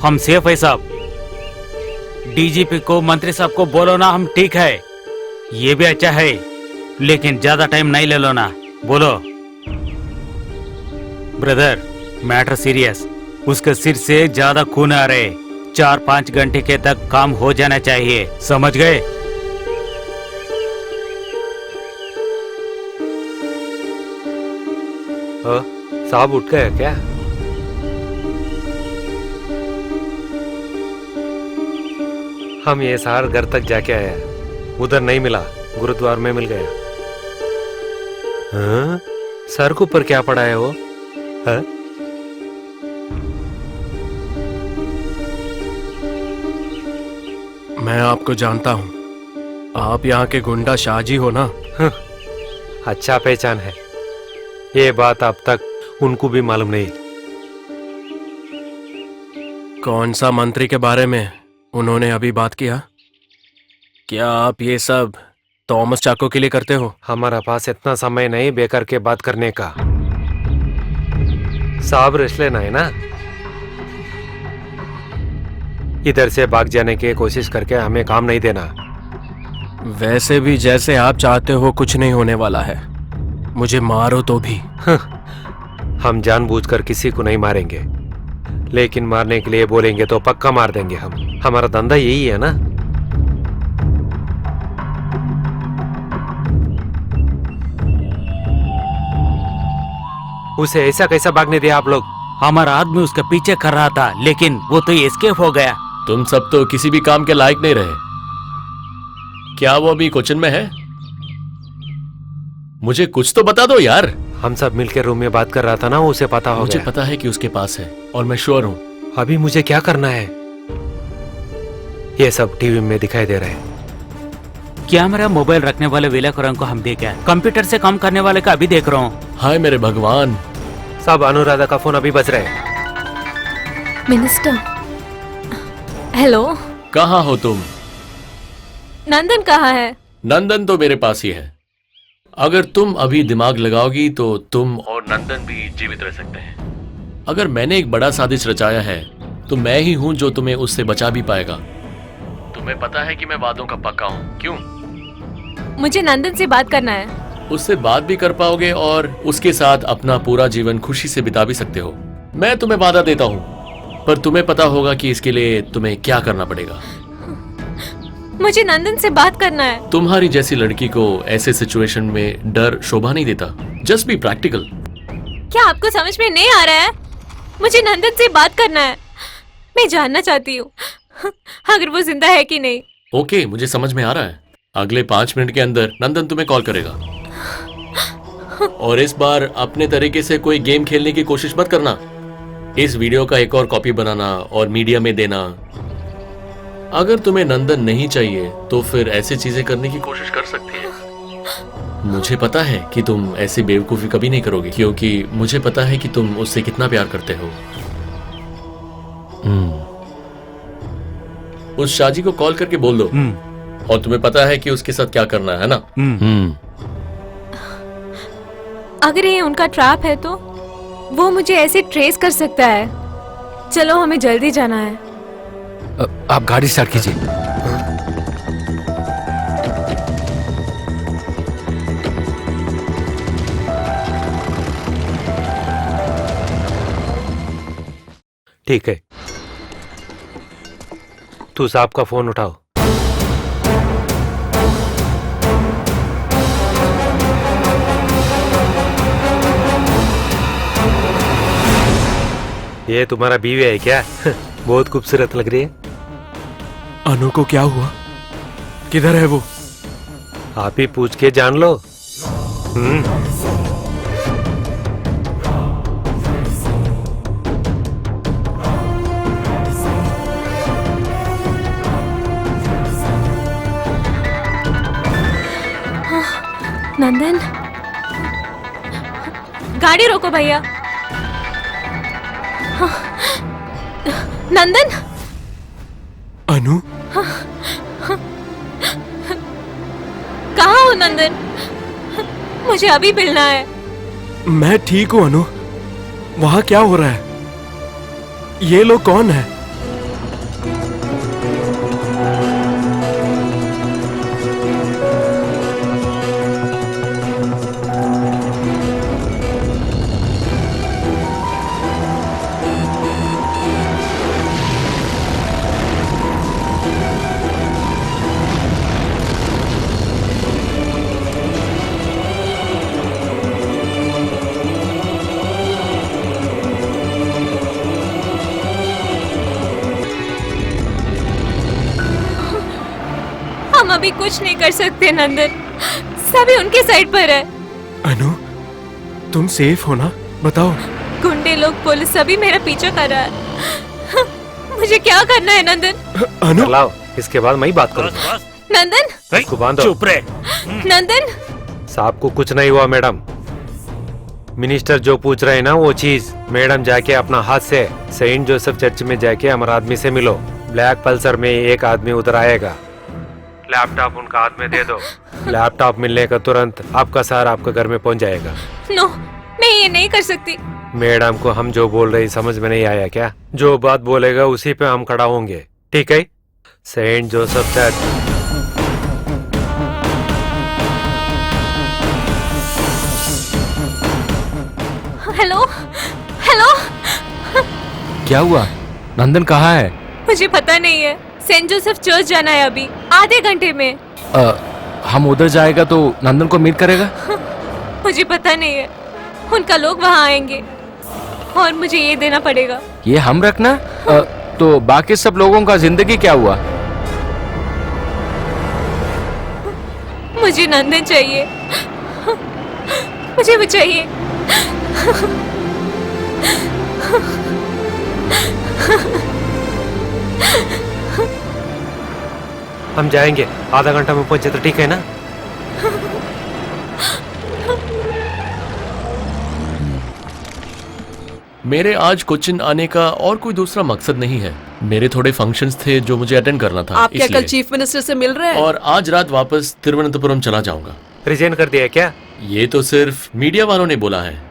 हम सेफ है साहब। डीजीपी को मंत्री साहब को बोलो ना हम ठीक है। ये भी अच्छा है, लेकिन ज्यादा टाइम नहीं ले लो ना। बोलो ब्रदर, मैटर सीरियस। उसके सिर से ज्यादा खून आ रहे। 4-5 घंटे के तक काम हो जाना चाहिए, समझ गए? साहब उठ गए क्या? हम ये सार घर तक जाके आया, उधर नहीं मिला, गुरुद्वार में मिल गया। हाँ? सर के ऊपर क्या पड़ा है वो? हाँ? मैं आपको जानता हूँ, आप यहाँ के गुंडा शाहजी हो ना? हाँ, अच्छा पहचान है। ये बात अब तक उनको भी मालूम नहीं। कौन सा मंत्री के बारे में उन्होंने अभी बात किया? क्या आप ये सब थॉमस चाको के लिए करते हो? हमारा पास इतना समय नहीं बेकार के बात करने का। साहब रेस्ट लेना है ना, इधर से भाग जाने की कोशिश करके हमें काम नहीं देना। वैसे भी जैसे आप चाहते हो कुछ नहीं होने वाला है, मुझे मारो तो भी। हम जानबूझकर किसी को नहीं मारेंगे, लेकिन मारने के लिए बोलेंगे तो पक्का मार देंगे हम। हमारा धंधा यही है ना। उसे ऐसा कैसा भागने दिया आप लोग? हमारा आदमी उसका पीछे कर रहा था, लेकिन वो तो एस्केप हो गया। तुम सब तो किसी भी काम के लायक नहीं रहे। क्या वो अभी कोचिन में है? मुझे कुछ तो बता दो यार। हम सब मिलकर रूम में बात कर रहा था ना, उसे पता हो मुझे गया। पता है कि उसके पास है और मैं श्योर हूँ। अभी मुझे क्या करना है? ये सब टीवी में दिखाई दे रहा है। कैमरा मोबाइल रखने वाले विलेकरन को हम देखे, कंप्यूटर से काम करने वाले का अभी देख रहा हूँ। हाय मेरे भगवान। सब अनुराधा का फोन अभी बज रहा है। Minister, hello. कहाँ हो तुम? नंदन कहाँ है? नंदन तो मेरे पास ही है। अगर तुम अभी दिमाग लगाओगी तो तुम और नंदन भी जीवित रह सकते हैं। अगर मैंने एक बड़ा साजिश रचाया है तो मैं ही हूं जो तुम्हें उससे बचा भी पाएगा। तुम्हें पता है कि मैं वादों का पक्का हूं। क्यों? मुझे नंदन से बात करना है। उससे बात भी कर पाओगे और उसके साथ अपना पूरा जीवन खुशी से बिता भी सकते हो। मैं तुम्हें वादा देता हूं, पर तुम्हें पता होगा कि इसके लिए तुम्हें क्या करना पड़ेगा। मुझे नंदन से बात करना है। तुम्हारी जैसी लड़की को ऐसे सिचुएशन में डर शोभा नहीं देता। Just be practical. क्या आपको समझ में नहीं आ रहा है? मुझे नंदन से बात करना है। मैं जानना चाहती हूँ अगर वो जिंदा है कि नहीं। ओके, मुझे समझ में आ रहा है। अगले 5 मिनट के अंदर नंदन तुम्हें कॉल करेगा। और इस बार अपने तरीके से कोई गेम खेलने की कोशिश मत करना। इस वीडियो का एक और कॉपी बनाना और मीडिया में देना। अगर तुम्हें नंदन नहीं चाहिए तो फिर ऐसी चीजें करने की कोशिश कर सकती है। मुझे पता है कि तुम ऐसी बेवकूफी कभी नहीं करोगे, क्योंकि मुझे पता है कि तुम उससे कितना प्यार करते हो। उस शाजी को कॉल करके बोल दो। और तुम्हें पता है कि उसके साथ क्या करना है ना? अगर ये उनका ट्रैप है तो वो मुझे ऐसे ट्रेस कर सकता है। चलो, हमें जल्दी जाना है। आप गाड़ी स्टार्ट कीजिए। ठीक है, तू साहब का फोन उठाओ। ये तुम्हारा बीवी है क्या? बहुत खूबसूरत लग रही है। अनु को क्या हुआ? किधर है वो? आप ही पूछ के जान लो। नंदन, गाड़ी रोको भैया। नंदन। अनु, कहाँ हो नंदन? मुझे अभी मिलना है। मैं ठीक हूँ अनु। वहाँ क्या हो रहा है? ये लोग कौन है? हम अभी कुछ नहीं कर सकते नंदन, सभी उनके साइड पर है। अनु, तुम सेफ हो ना? बताओ। गुंडे लोग, पुलिस सभी मेरा पीछा कर रहा है। मुझे क्या करना है नंदन? अनु, लाओ, इसके बाद मैं ही बात करूँ। नंदन, इसको बांधो। चुप रहे। नंदन। साहब को कुछ नहीं हुआ मैडम। मिनिस्टर जो पूछ रहे हैं ना वो चीज, मैडम जाके अपना हाथ से सेंट जोसेफ चर्च में जाके हमारे आदमी से मिलो। ब्लैक पल्सर में एक आदमी उधर आएगा। लैपटॉप उनका हाथ में दे दो। लैपटॉप मिलने का तुरंत आपका सर आपके घर में पहुंच जाएगा। नो, मैं ये नहीं कर सकती। मैडम को हम जो बोल रहे समझ में नहीं आया क्या? जो बात बोलेगा उसी पे हम खड़ा होंगे, ठीक है? Saint Joseph church. Hello hello, क्या हुआ? नंदन कहाँ है? मुझे पता नहीं है। सेंट जोसेफ चर्च जाना है अभी, आधे घंटे में। हम उधर जाएगा तो नंदन को मीट करेगा? मुझे पता नहीं है, उनका लोग वहाँ आएंगे और मुझे ये देना पड़ेगा। ये हम रखना? तो बाकी सब लोगों का जिंदगी क्या हुआ? मुझे नंदन चाहिए, मुझे वो चाहिए। हम जाएंगे, आधा घंटा में पहुंचे तो ठीक है ना? मेरे आज कोचिन आने का और कोई दूसरा मकसद नहीं है। मेरे थोड़े फंक्शंस थे जो मुझे अटेंड करना था, आप क्या इसलिए। कल चीफ मिनिस्टर से मिल रहे हैं? और आज रात वापस तिरुवनंतपुरम चला जाऊंगा। रिजाइन कर दिया क्या? ये तो सिर्फ मीडिया वालों ने बोला है,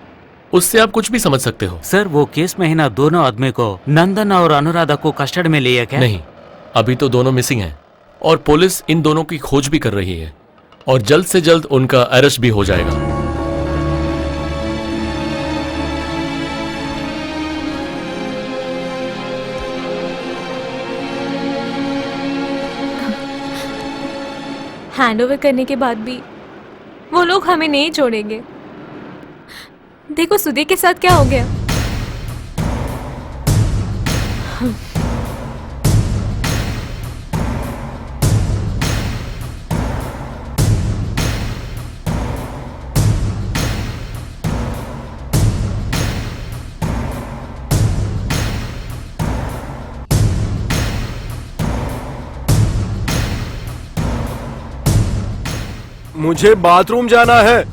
उससे आप कुछ भी समझ सकते हो। सर वो केस में है ना, दोनों आदमी को, नंदन और अनुराधा को कस्टडी में लिया क्या? नहीं, अभी तो दोनों मिसिंग हैं और पुलिस इन दोनों की खोज भी कर रही है और जल्द से जल्द उनका अरेस्ट भी हो जाएगा। हैंडओवर करने के बाद भी वो लोग हमें नहीं छोड़ेंगे। देखो सुधीर के साथ क्या हो गया। मुझे बाथरूम जाना है।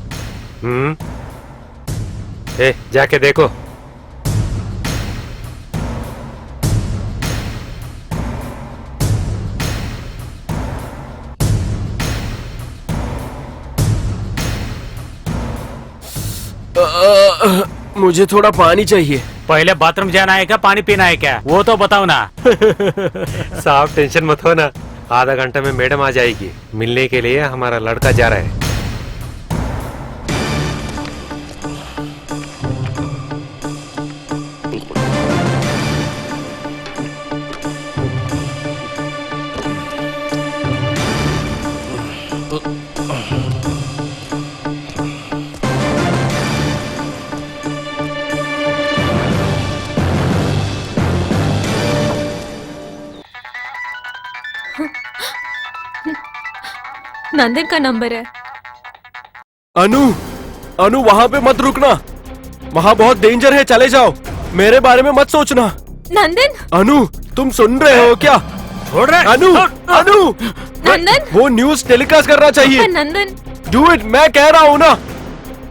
जाके देखो। मुझे थोड़ा पानी चाहिए। पहले बाथरूम जाना है क्या, पानी पीना है क्या, वो तो बताओ ना। साहब टेंशन मत हो ना, आधा घंटे में मैडम आ जाएगी। मिलने के लिए हमारा लड़का जा रहा है। नंदन का नंबर है। अनु, अनु वहां पे मत रुकना, वहां बहुत डेंजर है, चले जाओ। मेरे बारे में मत सोचना। नंदन, अनु तुम सुन रहे हो क्या? छोड़ रहे? अनु, अनु नंदन, वो न्यूज टेलीकास्ट करना चाहिए। पर नंदन, डू इट, मैं कह रहा हूँ ना।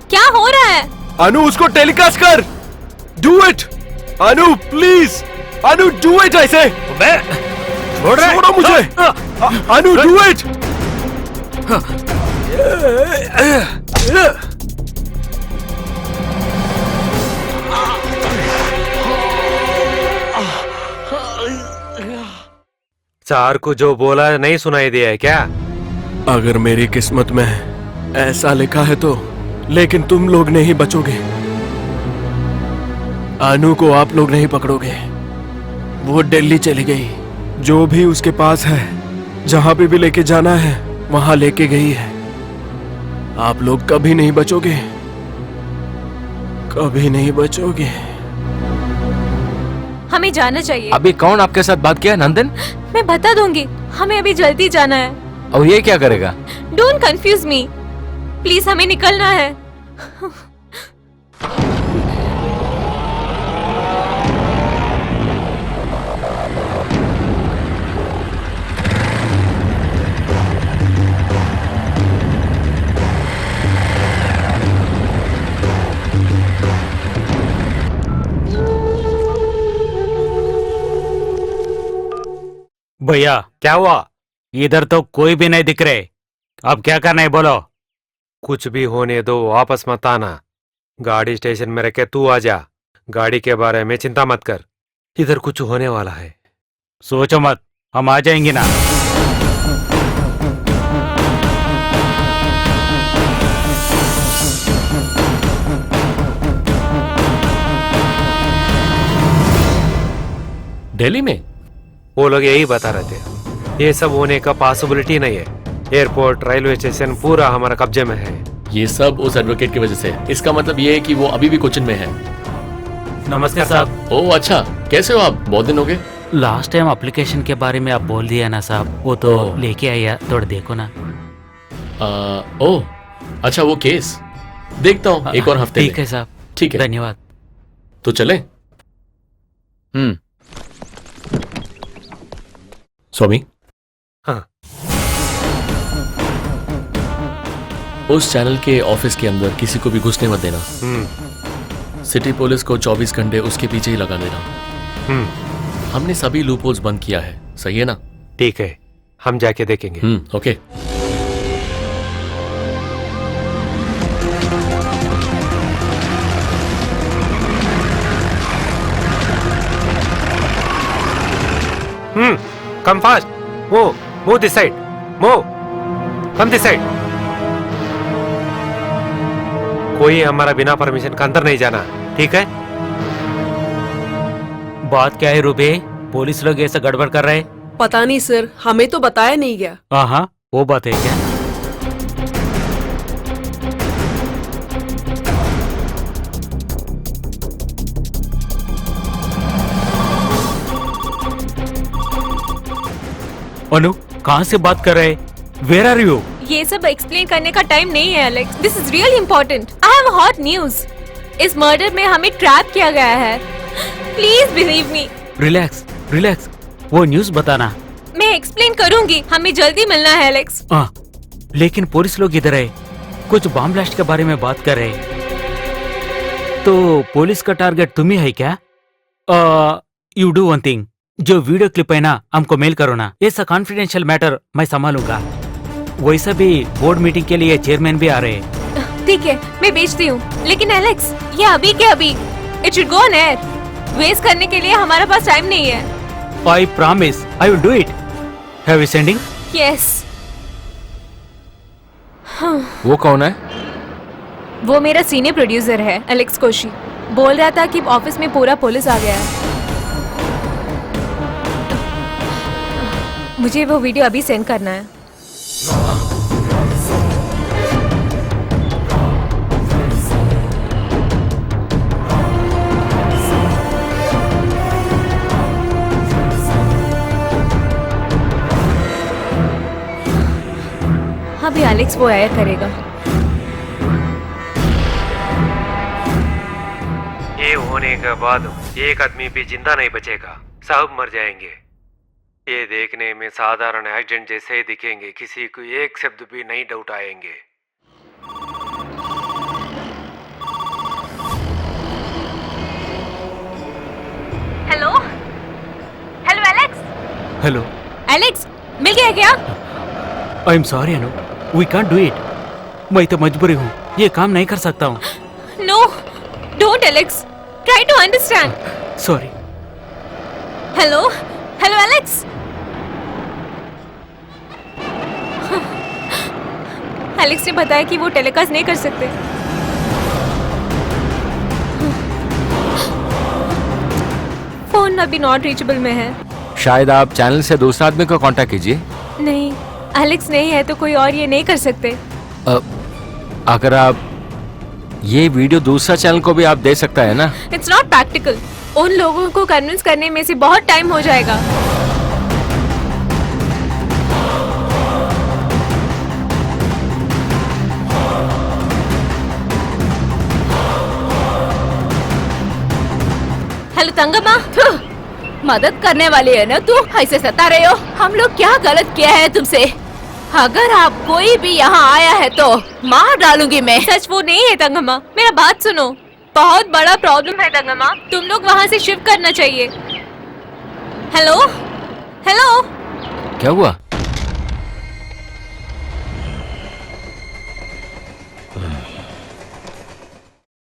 क्या हो रहा है? अनु उसको टेलीकास्ट कर, do it. Anu please, Anu do it. ऐसे छोड़ रहे? छोड़ो मुझे। अनु डू इट। चार को जो बोला नहीं सुनाई दिया है क्या? अगर मेरी किस्मत में ऐसा लिखा है तो, लेकिन तुम लोग नहीं बचोगे। अनु को आप लोग नहीं पकड़ोगे। वो दिल्ली चली गई, जो भी उसके पास है, जहां पे भी लेके जाना है वहां लेके गई है। आप लोग कभी नहीं बचोगे, कभी नहीं बचोगे। हमें जाना चाहिए। अभी कौन आपके साथ बात किया? नंदन? मैं बता दूंगी, हमें अभी जल्दी जाना है। और ये क्या करेगा? डोंट कंफ्यूज मी प्लीज, हमें निकलना है। भैया क्या हुआ? इधर तो कोई भी नहीं दिख रहे, अब क्या करना है बोलो। कुछ भी होने दो, वापस मत आना। गाड़ी स्टेशन में रखे तू आ जा, गाड़ी के बारे में चिंता मत कर, इधर कुछ होने वाला है। सोचो मत, हम आ जाएंगे ना। दिल्ली में? वो लोग यही बता रहे थे, ये सब होने का पॉसिबिलिटी नहीं है। एयरपोर्ट, रेलवे स्टेशन पूरा हमारा कब्जे में है। ये सब उस एडवोकेट की वजह से। इसका मतलब ये है कि वो अभी भी कोचिन में है। नमस्ते साहब। ओह अच्छा, कैसे हो आप? बहुत दिन हो गए। लास्ट टाइम एप्लीकेशन के बारे में आप बोल दिया ना साहब, वो तो लेके आया, थोड़ा देखो ना। ओह अच्छा, वो केस देखता हूँ एक और हफ्ते में। ठीक है साहब। ठीक है, धन्यवाद। तो चले। स्वामी। हाँ। उस चैनल के ऑफिस के अंदर किसी को भी घुसने मत देना। सिटी पुलिस को 24 घंटे उसके पीछे ही लगा देना। हमने सभी लूपहोल्स बंद किया है, सही है ना? ठीक है, हम जाके देखेंगे। Okay. Come fast. Move this side. Move, come this side. कोई हमारा बिना परमिशन का अंदर नहीं जाना, ठीक है? बात क्या है रूबे? पुलिस लोग ऐसा गड़बड़ कर रहे हैं? पता नहीं सर, हमें तो बताया नहीं गया। हाँ, वो बात है क्या? अनु, कहाँ से बात कर रहे? Where are you? ये सब एक्सप्लेन करने का टाइम नहीं है Alex. This is really important. I have hot news. इस मर्डर में हमें ट्रैप किया गया है। Please believe me. Relax relax, वो न्यूज बताना। मैं एक्सप्लेन करूंगी, हमें जल्दी मिलना है एलेक्स। लेकिन पुलिस लोग इधर है, कुछ बम ब्लास्ट के बारे में बात कर रहे हैं। तो पुलिस का टारगेट तुम ही है क्या? यू डू वन थिंग, जो वीडियो क्लिप है ना, हमको मेल करो ना। ऐसा कॉन्फिडेंशियल मैटर मैं संभालूंगा। वैसा भी बोर्ड मीटिंग के लिए चेयरमैन भी आ रहे हैं। ठीक है, मैं भेजती हूँ। लेकिन एलेक्स, ये अभी के अभी। It should go on air. Waste करने के लिए हमारे पास टाइम नहीं है। I promise I will do it. Have you sending? Yes. वो कौन है? वो मेरा सीनियर प्रोड्यूसर है, एलेक्स कोशी। बोल रहा था कि ऑफिस में पूरा पुलिस आ गया है। मुझे वो वीडियो अभी सेंड करना है। अभी एलेक्स वो एयर करेगा। ये होने के बाद एक आदमी भी जिंदा नहीं बचेगा, सब मर जाएंगे। ये देखने में साधारण एक्सीडेंट जैसे ही दिखेंगे, किसी को एक शब्द भी नहीं डाउट आएंगे। Hello hello Alex. Hello Alex, मिल गया क्या? I am sorry Anu, we can't do it. मैं तो मजबूरी हूँ, ये काम नहीं कर सकता हूँ। No don't Alex, try to understand. Sorry. Hello hello Alex. Alex ने बताया कि वो टेलीकास्ट नहीं कर सकते। फोन अभी नॉट रीचेबल में है। शायद आप चैनल से दूसरे आदमी को कांटेक्ट कीजिए। नहीं, एलेक्स नहीं है तो कोई और ये नहीं कर सकते। अगर आप ये वीडियो दूसरा चैनल को भी आप दे सकता है ना। It's not practical. उन लोगों को कन्विंस करने में से बहुत टाइम हो जाएगा। हेलो तंगम्मा। मदद करने वाली है ना तू? ऐसे सता रहे हो? हम लोग क्या गलत किया है तुमसे? अगर आप कोई भी यहाँ आया है तो मार डालूंगी मैं। सच वो नहीं है तंगम्मा, मेरा बात सुनो। बहुत बड़ा प्रॉब्लम है तंगम्मा, तुम लोग वहाँ से शिफ्ट करना चाहिए। Hello hello. क्या हुआ?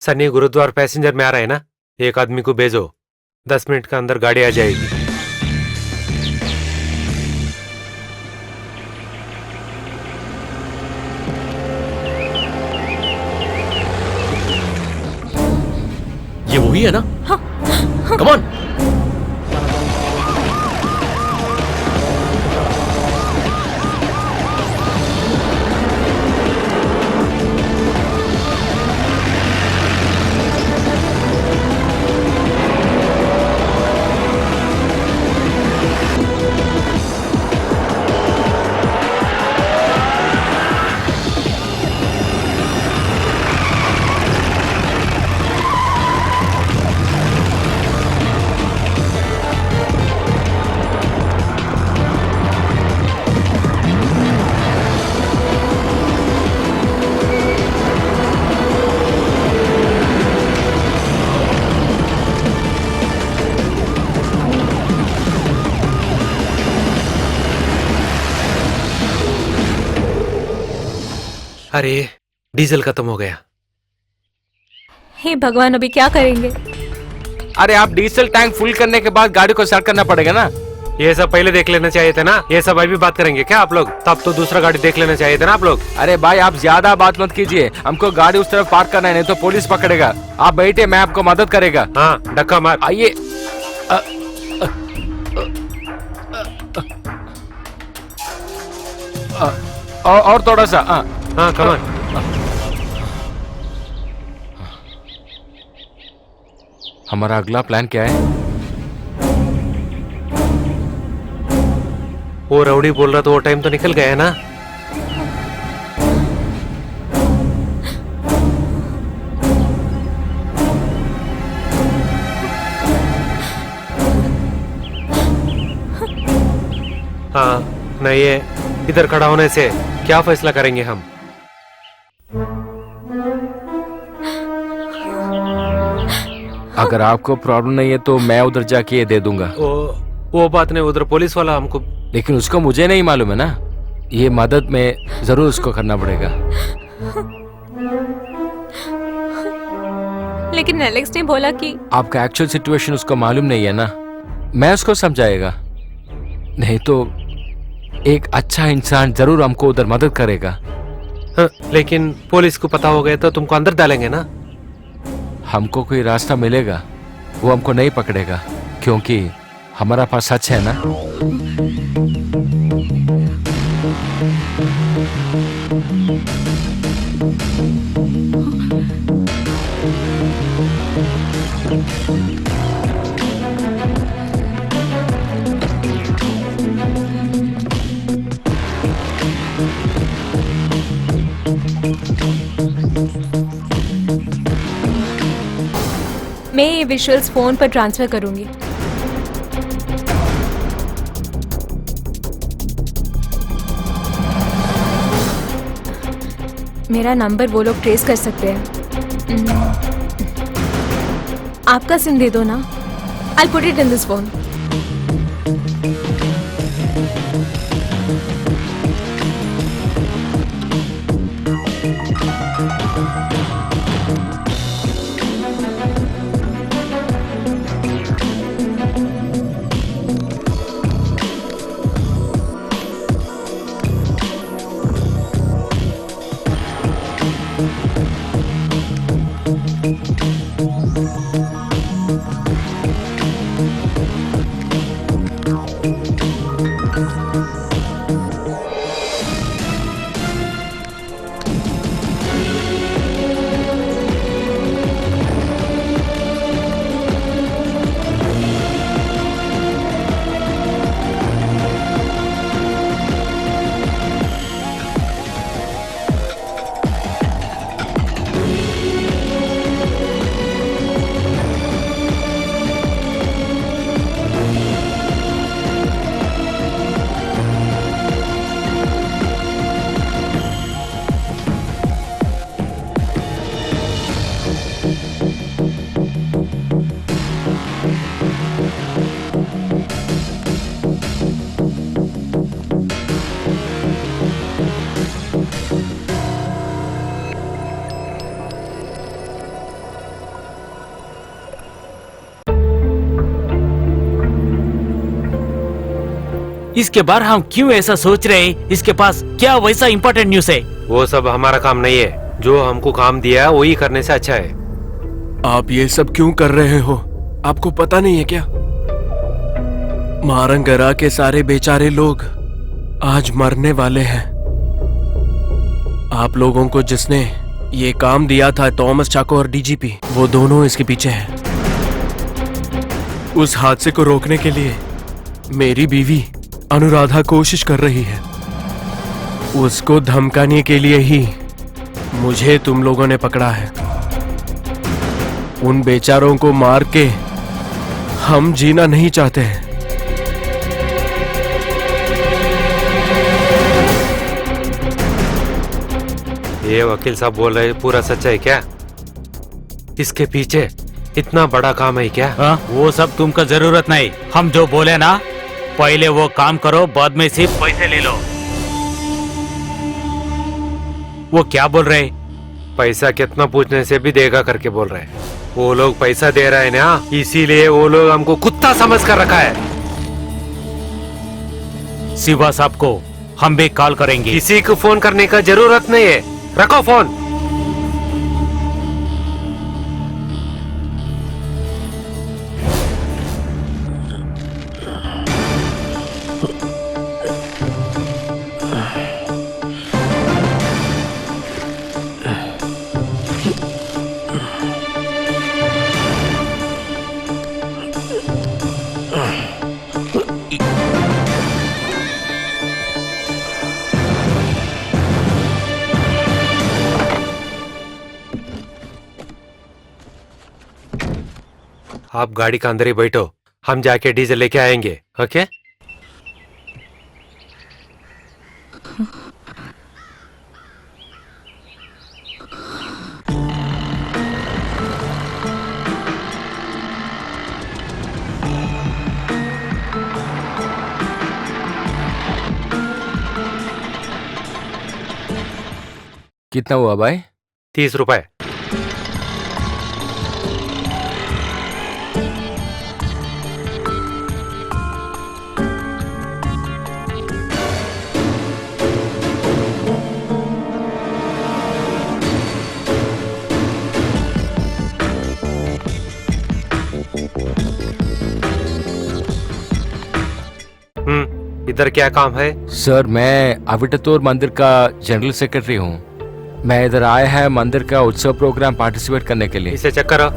सनी गुरुद्वार पैसेंजर में आ रहे हैं ना, एक आदमी को भेजो, 10 मिनट के अंदर गाड़ी आ जाएगी। ये वही है ना? Come on. अरे डीजल खत्म हो गया। हे भगवान, अभी क्या करेंगे? अरे आप डीजल टैंक फुल करने के बाद गाड़ी को स्टार्ट करना पड़ेगा ना। ये सब पहले देख लेना चाहिए था ना। ये सब अभी बात करेंगे क्या आप लोग? तब तो दूसरा गाड़ी देख लेना चाहिए था ना आप लोग। अरे भाई आप ज्यादा बात मत कीजिए, हमको गाड़ी उस तरफ पार्क करना है, नहीं तो पुलिस पकड़ेगा। आप बैठे, मैं आपको मदद करेगा। हाँ धक्का मार। आइए। और थोड़ा सा। हाँ कमान। हमारा अगला प्लान क्या है? वो राउडी बोल रहा तो वो टाइम तो निकल गया है ना। हाँ नहीं है, इधर खड़ा होने से क्या फैसला करेंगे हम? अगर आपको प्रॉब्लम नहीं है तो मैं उधर जाके ये दे दूंगा। वो बात नहीं, उधर पुलिस वाला हमको। लेकिन उसको मुझे नहीं मालूम है ना, ये मदद में जरूर उसको करना पड़ेगा। लेकिन एलेक्स ने बोला कि आपका एक्चुअल सिचुएशन उसको मालूम नहीं है ना, मैं उसको समझाएगा। नहीं तो एक अच्छा इंसान जरूर हमको उधर मदद करेगा। हाँ, लेकिन पुलिस को पता हो गया तो तुमको अंदर डालेंगे ना। हमको कोई रास्ता मिलेगा, वो हमको नहीं पकड़ेगा, क्योंकि हमारा पास सच है ना। मैं ये विजुअल्स फोन पर ट्रांसफर करूंगी। मेरा नंबर वो लोग ट्रेस कर सकते हैं। आपका सिम दे दो ना। I'll put it in this phone. इसके बारे हम क्यों ऐसा सोच रहे हैं? इसके पास क्या वैसा इम्पोर्टेंट न्यूज है? वो सब हमारा काम नहीं है। जो हमको काम दिया है वही करने से अच्छा है। आप ये सब क्यों कर रहे हो? आपको पता नहीं है क्या? मारंगरा के सारे बेचारे लोग आज मरने वाले हैं। आप लोगों को जिसने ये काम दिया था, थॉमस चाको और डीजीपी, वो दोनों इसके पीछे हैं। उस हादसे को रोकने के लिए मेरी बीवी अनुराधा कोशिश कर रही है। उसको धमकाने के लिए ही मुझे तुम लोगों ने पकड़ा है। उन बेचारों को मार के हम जीना नहीं चाहते हैं। ये वकील साहब बोल रहे पूरा सच्चा है क्या? इसके पीछे इतना बड़ा काम है क्या? वो सब तुमको जरूरत नहीं। हम जो बोले ना, पहले वो काम करो, बाद में सिर्फ पैसे ले लो। वो क्या बोल रहे? पैसा कितना पूछने से भी देगा करके बोल रहे हैं। वो लोग पैसा दे रहे हैं ना, इसीलिए वो लोग हमको कुत्ता समझ कर रखा है। शिवा साहब को हम भी कॉल करेंगे। किसी को फोन करने का जरूरत नहीं है, रखो फोन। आप गाड़ी के अंदर ही बैठो, हम जाके डीजल लेके आएंगे। ओके? कितना हुआ भाई? 30 रुपए। इधर क्या काम है? सर, मैं अविटतोर मंदिर का जनरल सेक्रेटरी हूँ। मैं इधर आया है मंदिर का उत्सव प्रोग्राम पार्टिसिपेट करने के लिए। इसे चेक करो।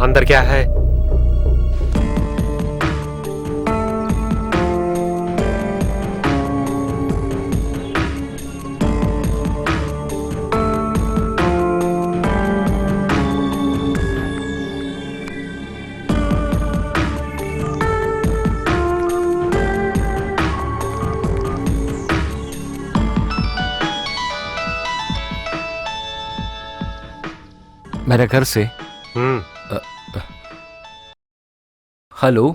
अंदर क्या है? मेरे घर से। हेलो,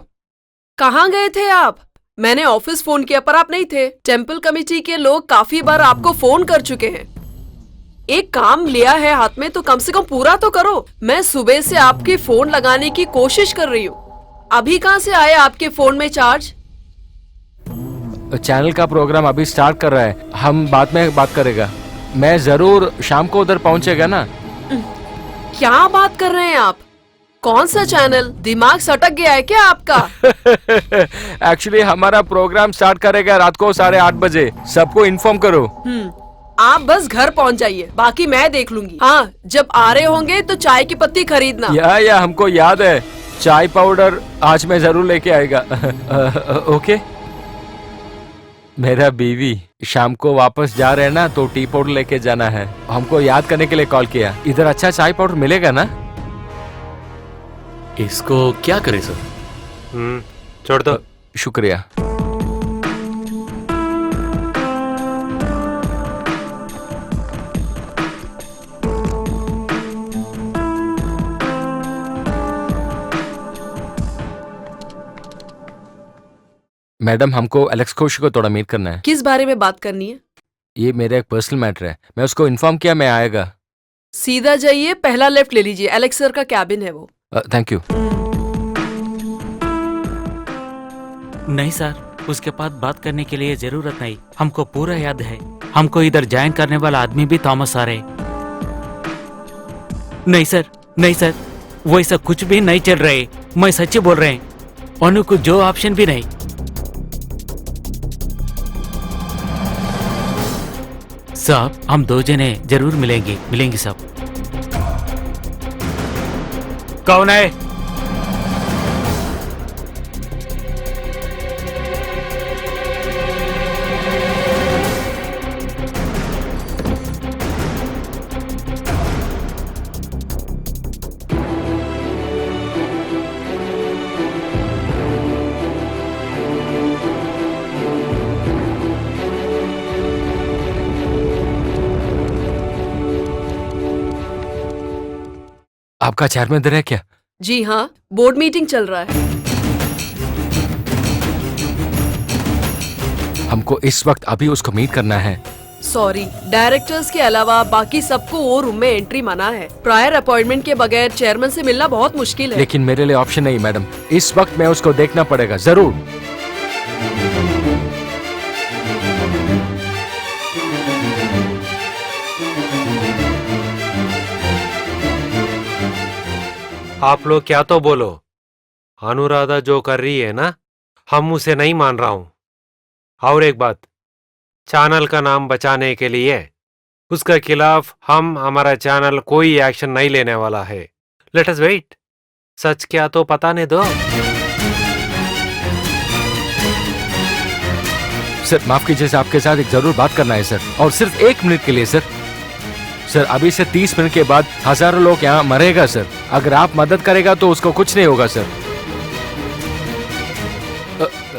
कहाँ गए थे आप? मैंने ऑफिस फोन किया पर आप नहीं थे। टेम्पल कमेटी के लोग काफी बार आपको फोन कर चुके हैं। एक काम लिया है हाथ में तो कम से कम पूरा तो करो। मैं सुबह से आपके फोन लगाने की कोशिश कर रही हूँ। अभी कहाँ से आया आपके फोन में चार्ज? चैनल का प्रोग्राम अभी स्टार्ट कर रहा है, हम बाद में बात करेगा। मैं जरूर शाम को उधर पहुंचेगा ना। क्या बात कर रहे हैं आप? कौन सा चैनल? दिमाग सटक गया है क्या आपका? एक्चुअली हमारा प्रोग्राम स्टार्ट करेगा रात को 8:30 बजे। सबको इन्फॉर्म करो। आप बस घर पहुंच जाइए, बाकी मैं देख लूंगी। हाँ, जब आ रहे होंगे तो चाय की पत्ती खरीदना। या हमको याद है, चाय पाउडर आज मैं जरूर लेके आएगा। ओके? मेरा बीवी शाम को वापस जा रहे हैं ना, तो टी पाउडर लेके जाना है। हमको याद करने के लिए कॉल किया। इधर अच्छा चाय पाउडर मिलेगा ना? इसको क्या करे सर? छोड़ दो। शुक्रिया। मैडम, हमको एलेक्स घोष को थोड़ा मीट करना है। किस बारे में बात करनी है? ये मेरा एक पर्सनल मैटर है, मैं उसको इन्फॉर्म किया, मैं आएगा। सीधा जाइए, पहला लेफ्ट ले लीजिए, एलेक्स सर का कैबिन है वो। Thank you. नहीं सर, उसके पास बात करने के लिए जरूरत नहीं, हमको पूरा याद है। हमको इधर ज्वाइन करने वाला आदमी भी थॉमस सर है। नहीं सर, नहीं सर, वैसा कुछ भी नहीं चल रहे, मैं सच्ची बोल रहे हैं। अनु को जो ऑप्शन भी नहीं। साहब, हम 2 जने जरूर मिलेंगे साहब। कौन है? आपका चेयरमैन इधर है क्या? जी हाँ, बोर्ड मीटिंग चल रहा है। हमको इस वक्त अभी उसको मीट करना है। सॉरी, डायरेक्टर्स के अलावा बाकी सबको वो रूम में एंट्री मना है। प्रायर अपॉइंटमेंट के बगैर चेयरमैन से मिलना बहुत मुश्किल है। लेकिन मेरे लिए ऑप्शन नहीं मैडम, इस वक्त मैं उसको देखना पड़ेगा जरूर। आप लोग क्या तो बोलो, अनुराधा जो कर रही है ना, हम उसे नहीं मान रहा हूं। और एक बात, चैनल का नाम बचाने के लिए उसके खिलाफ हम हमारा चैनल कोई एक्शन नहीं लेने वाला है। Let us wait. सच क्या तो पता नहीं दो। सर माफ कीजिए, सर आपके साथ एक जरूर बात करना है सर, और सिर्फ 1 मिनट के लिए सर। सर अभी से 30 मिनट के बाद हजारों लोग यहाँ मरेगा सर। अगर आप मदद करेगा तो उसको कुछ नहीं होगा सर।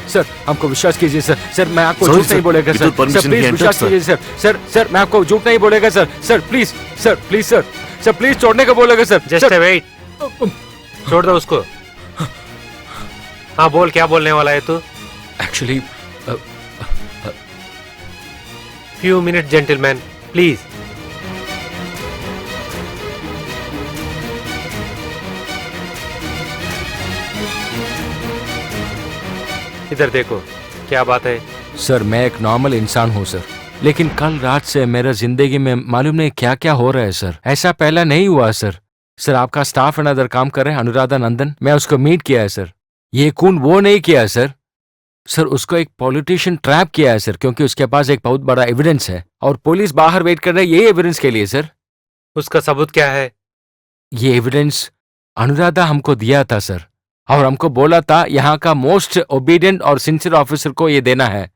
सर हमको विश्वास कीजिए सर। सर मैं आपको झूठ नहीं बोलेगा सर। सर प्लीज विश्वास कीजिए सर। सर सर मैं आपको झूठ नहीं बोलेगा sir. Sir please sir, please sir, sir please छोड़ने का बोलेगा सर। जस्ट वेट, छोड़ दो उसको। हाँ बोल, क्या बोलने वाला है तू? Actually few minute gentleman please. इधर देखो, क्या बात है? सर मैं एक नॉर्मल इंसान हूँ सर, लेकिन कल रात से मेरा जिंदगी में मालूम नहीं क्या क्या हो रहा है सर। ऐसा पहला नहीं हुआ सर। सर आपका स्टाफ एंड अदर काम कर रहे हैं, अनुराधा नंदन, मैं उसको मीट किया है सर। ये खून वो नहीं किया है सर। सर उसको एक पॉलिटिशियन ट्रैप किया है सर, क्योंकि उसके पास एक बहुत बड़ा एविडेंस है और पुलिस बाहर वेट कर रही है यही एविडेंस के लिए सर। उसका सबूत क्या है? ये एविडेंस अनुराधा हमको दिया था सर, और हमको बोला था यहाँ का मोस्ट ओबीडियंट और सिंसियर ऑफिसर को ये देना है।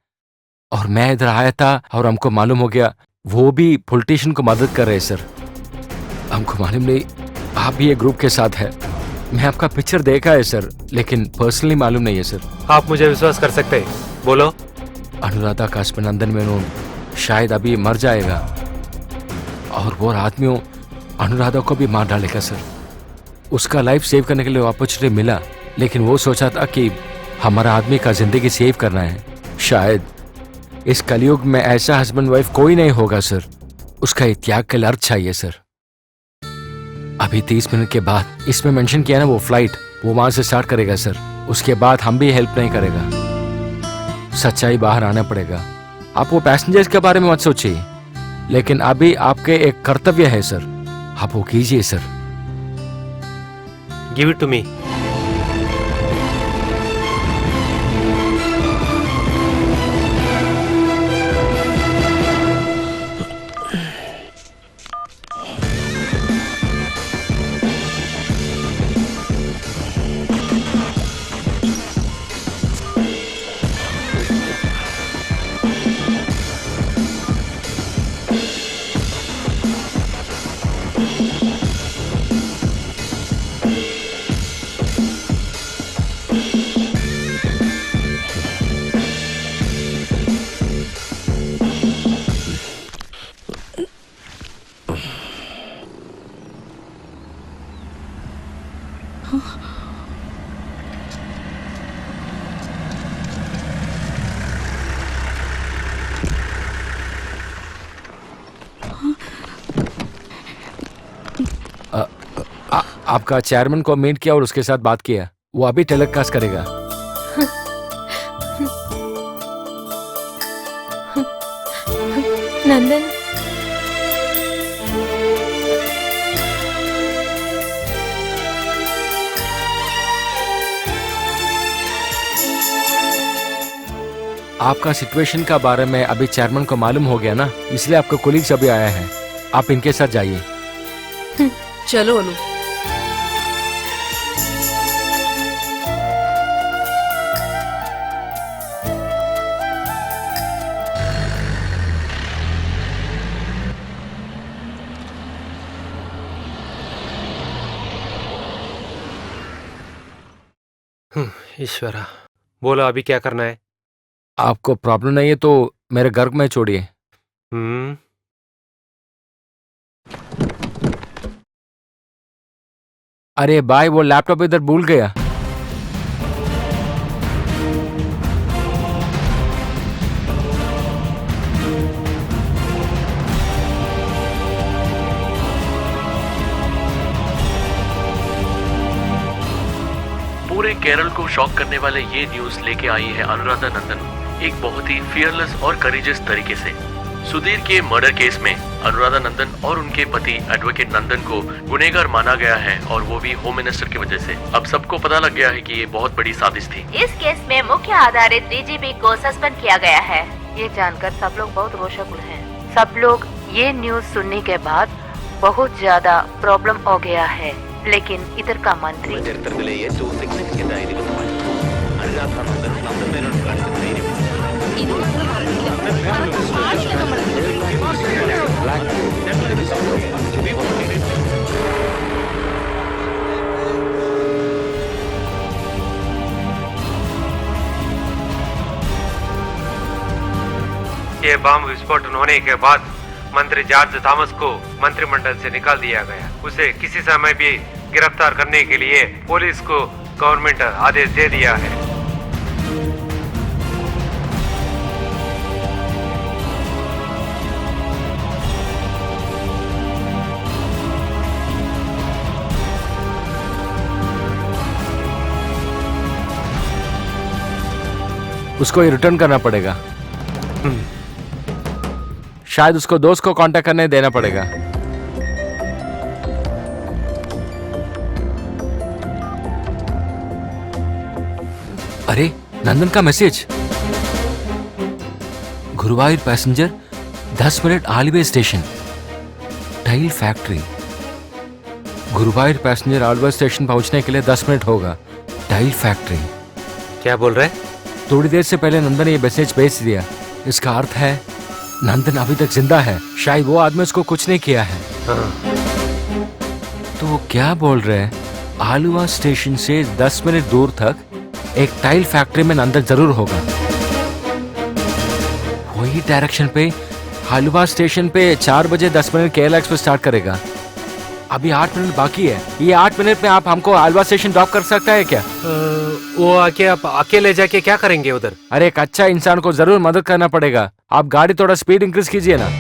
और मैं इधर आया था और हमको मालूम हो गया वो भी पॉलिटिशियन को मदद कर रहे सर। हमको मालूम नहीं आप भी ये ग्रुप के साथ है। मैं आपका पिक्चर देखा है सर, लेकिन पर्सनली मालूम नहीं है सर। आप मुझे विश्वास कर सकते हैं, बोलो। अनुराधा का हस्बैंड नंदन मेनन शायद अभी मर जाएगा और वो आदमियों अनुराधा को भी मार डालेगा सर। उसका लाइफ सेव करने के लिए अपॉर्चुनिटी मिला, लेकिन वो सोचा था कि हमारा आदमी का जिंदगी सेव करना है। शायद इस कलयुग में ऐसा हस्बैंड वाइफ कोई नहीं होगा सर। उसका ये त्याग के लिए अर्थ चाहिए सर। अभी 30 मिनट के बाद इसमें मेंशन किया ना वो फ्लाइट, वो वहां से स्टार्ट करेगा सर। उसके बाद हम भी हेल्प नहीं करेगा। सच्चाई बाहर आना पड़ेगा। आप वो पैसेंजर्स के बारे में मत सोचिए, लेकिन अभी आपके एक कर्तव्य है सर, आप वो कीजिए sir. Give it to me. आपका चेयरमैन को मीट किया और उसके साथ बात किया, वो अभी टेलीकास्ट करेगा। नंदन, आपका सिचुएशन का बारे में अभी चेयरमैन को मालूम हो गया ना, इसलिए आपका कोलीग्स अभी आया है। आप इनके साथ जाइए। चलो अनु। ईश्वरा, बोलो अभी क्या करना है? आपको प्रॉब्लम नहीं है तो मेरे घर में छोड़िए। हम्म। अरे भाई, वो लैपटॉप इधर भूल गया। पूरे केरल को शॉक करने वाले ये न्यूज लेके आई है अनुराधा नंदन एक बहुत ही फियरलेस और करेजियस तरीके से। सुधीर के मर्डर केस में अनुराधा नंदन और उनके पति एडवोकेट नंदन को गुनहगार माना गया है, और वो भी होम मिनिस्टर की वजह से। अब सबको पता लग गया है कि ये बहुत बड़ी साजिश थी। इस केस में मुख्य आधारित डीजीपी को सस्पेंड किया गया है। ये जानकर सब लोग बहुत रोषाकुल हैं। सब लोग ये न्यूज सुनने के बाद बहुत ज्यादा प्रॉब्लम हो गया है, लेकिन इधर का मंत्री ये बम विस्फोटन होने के बाद मंत्री जॉर्ज थॉमस को मंत्रिमंडल से निकाल दिया गया। उसे किसी समय भी गिरफ्तार करने के लिए पुलिस को गवर्नमेंट आदेश दे दिया है। उसको ये रिटर्न करना पड़ेगा। शायद उसको दोस्त को कांटेक्ट करने देना पड़ेगा। अरे, नंदन का message. Guruvayur passenger 10 minute Aluva station, tile factory. Guruvayur passenger Aluva station पहुंचने के लिए 10 मिनट होगा। टाइल फैक्ट्री। क्या बोल रहे हैं? थोड़ी देर से पहले नंदन ने ये मैसेज भेज दिया। इसका अर्थ है नंदन अभी तक जिंदा है। शायद वो आदमी उसको कुछ नहीं किया है। तो वो क्या बोल रहे हैं? आलुवा स्टेशन से 10 मिनट दूर तक एक टाइल फैक्ट्री में नंदन जरूर होगा। वही डायरेक्शन पे आलुवा स्टेशन पे 4 बजे 10 मिनट केरला एक्सप्रेस स्टार्ट करेगा। अभी 8 मिनट बाकी है। ये 8 मिनट में आप हमको आलवा स्टेशन ड्रॉप कर सकता है क्या? वो आके आप अकेले जाके क्या करेंगे उधर? अरे, एक अच्छा इंसान को जरूर मदद करना पड़ेगा। आप गाड़ी थोड़ा स्पीड इंक्रीज कीजिए ना।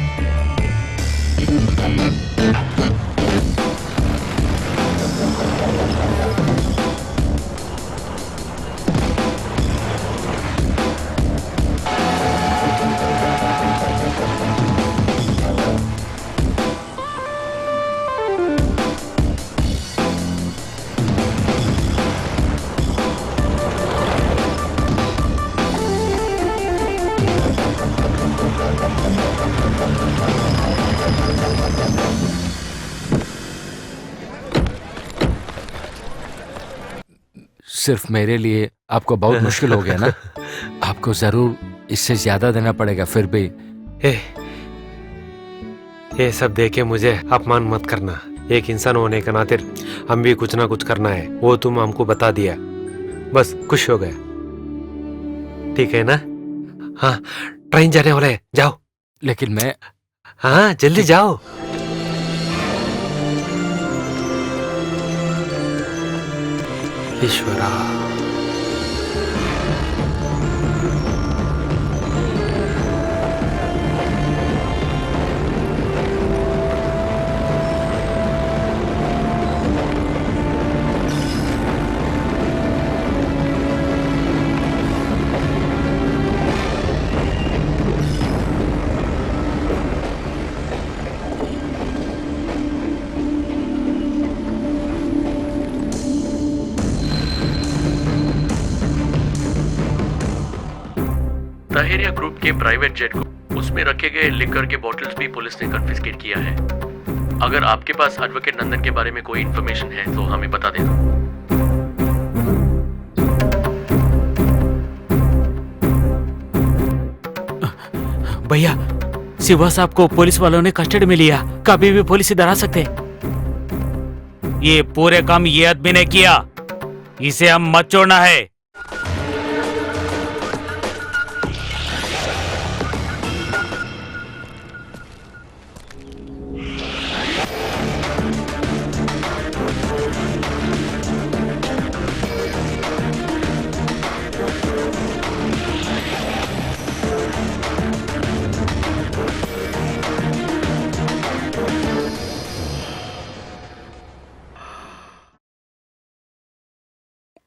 सिर्फ मेरे लिए आपको बहुत मुश्किल हो गया ना? आपको जरूर इससे ज्यादा देना पड़ेगा। फिर भी ये सब देखे मुझे अपमान मत करना। एक इंसान होने के नाते हम भी कुछ ना कुछ करना है। वो तुम हमको बता दिया, बस खुश हो गया। ठीक है ना? हाँ, ट्रेन जाने वाला है, जाओ। लेकिन मैं... हाँ, जल्दी जाओ। ईश्वरा, के प्राइवेट जेट को उसमें रखे गए लिकर के बॉटल्स भी पुलिस ने कन्फिस्केट किया है। अगर आपके पास एडवोकेट नंदन के बारे में कोई इन्फॉर्मेशन है तो हमें बता देना। भैया, शिवा साहब को पुलिस वालों ने कस्टडी में लिया। कभी भी पुलिस इधर आ सकते। ये पूरे काम ये आदमी ने किया, इसे हम मत छोड़ना है।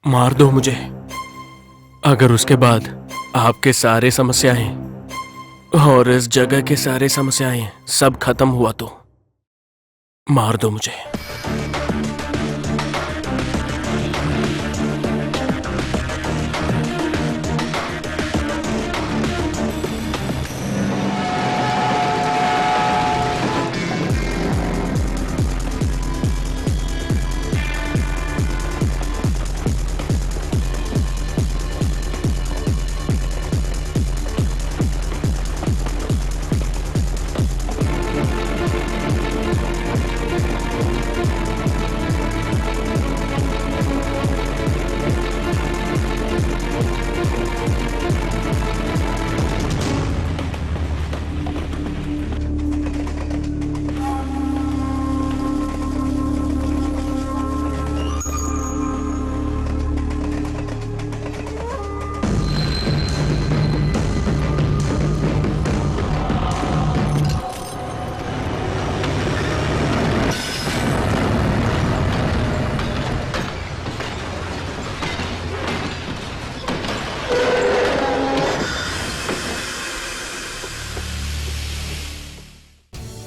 मार दो मुझे, अगर उसके बाद आपके सारे समस्याएं और इस जगह के सारे समस्याएं सब खत्म हुआ तो मार दो मुझे।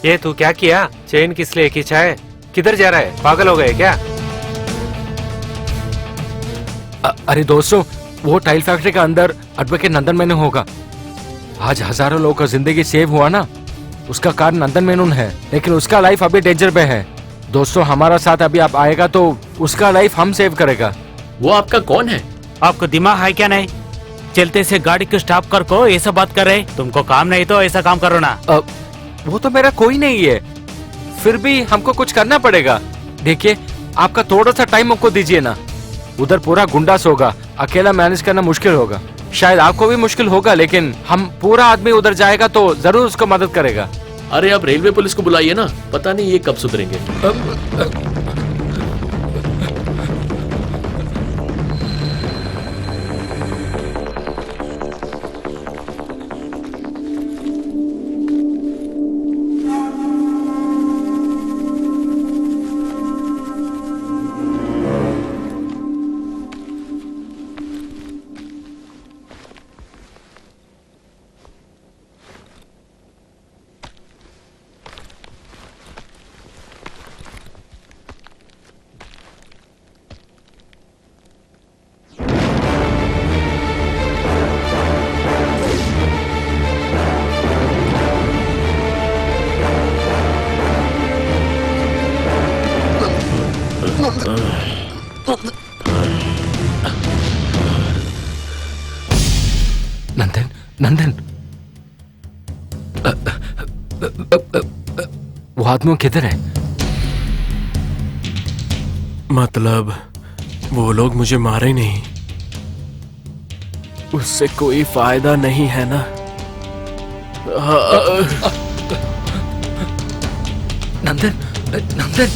ये तू क्या किया? चेन किस लिए खींचा है? किधर जा रहा है? पागल हो गए क्या? अरे दोस्तों, वो टाइल फैक्ट्री का अंदर एडवोकेट नंदन मेनन होगा। आज हजारों लोगों का जिंदगी सेव हुआ ना, उसका कारण नंदन मेनन है, लेकिन उसका लाइफ अभी डेंजर पे है। दोस्तों, हमारा साथ अभी आप आएगा तो उसका लाइफ हम सेव करेगा। वो आपका कौन है? आपको दिमाग है क्या नहीं? चलते से गाड़ी को स्टॉप कर को ऐसा बात कर रहे। तुमको काम नहीं तो ऐसा काम करो ना। वो तो मेरा कोई नहीं है, फिर भी हमको कुछ करना पड़ेगा। देखिए, आपका थोड़ा सा टाइम हमको दीजिए ना। उधर पूरा गुंडास होगा, अकेला मैनेज करना मुश्किल होगा। शायद आपको भी मुश्किल होगा, लेकिन हम पूरा आदमी उधर जाएगा तो जरूर उसको मदद करेगा। अरे आप रेलवे पुलिस को बुलाइए ना, पता नहीं ये कब सुधरेंगे। नंदन, नंदन, वो आदमी किधर है? मतलब वो लोग मुझे मारे नहीं, उससे कोई फायदा नहीं है ना। नंदन, नंदन,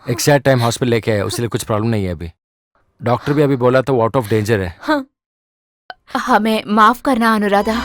एग्जैक्ट टाइम हॉस्पिटल लेके आए, उसके लिए कुछ प्रॉब्लम नहीं है अभी। डॉक्टर भी अभी बोला था वो आउट ऑफ डेंजर है। हाँ। हमें माफ करना अनुराधा।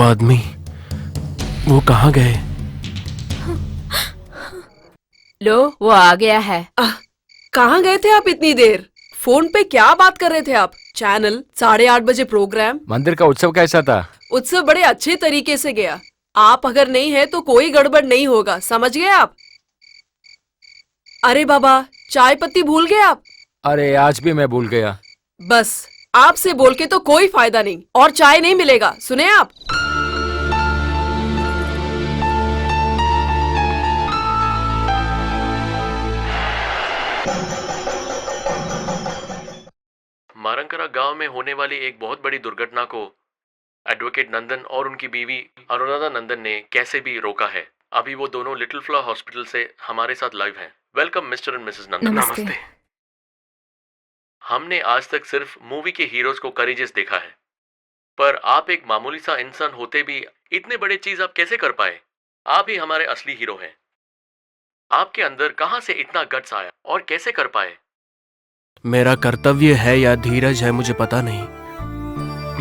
आदमी वो कहाँ गए? लो वो आ गया है। कहाँ गए थे आप इतनी देर? फोन पे क्या बात कर रहे थे आप? चैनल 8:30 बजे प्रोग्राम। मंदिर का उत्सव कैसा था? उत्सव बड़े अच्छे तरीके से गया। आप अगर नहीं है तो कोई गड़बड़ नहीं होगा, समझ गए आप? अरे बाबा, चाय पत्ती भूल गए आप? अरे आज भी मैं भूल गया। बस आपसे बोल के तो कोई फायदा नहीं, और चाय नहीं मिलेगा, सुने आप? मारंगरा गांव में होने वाली एक बहुत बड़ी दुर्घटना को एडवोकेट नंदन और उनकी बीवी अनुराधा नंदन ने कैसे भी रोका है। अभी वो दोनों लिटिल फ्लावर हॉस्पिटल से हमारे साथ लाइव हैं। वेलकम मिस्टर एंड मिसेस नंदन। नमस्ते। हमने आज तक सिर्फ मूवी के हीरोज को करेजियस देखा है, पर आप एक मामूली सा इंसान होते भी इतने बड़े चीज आप कैसे कर पाए? आप ही हमारे असली हीरो हैं। आपके अंदर कहां से इतना गट्स आया और कैसे कर पाए? मेरा कर्तव्य है या धीरज है मुझे पता नहीं।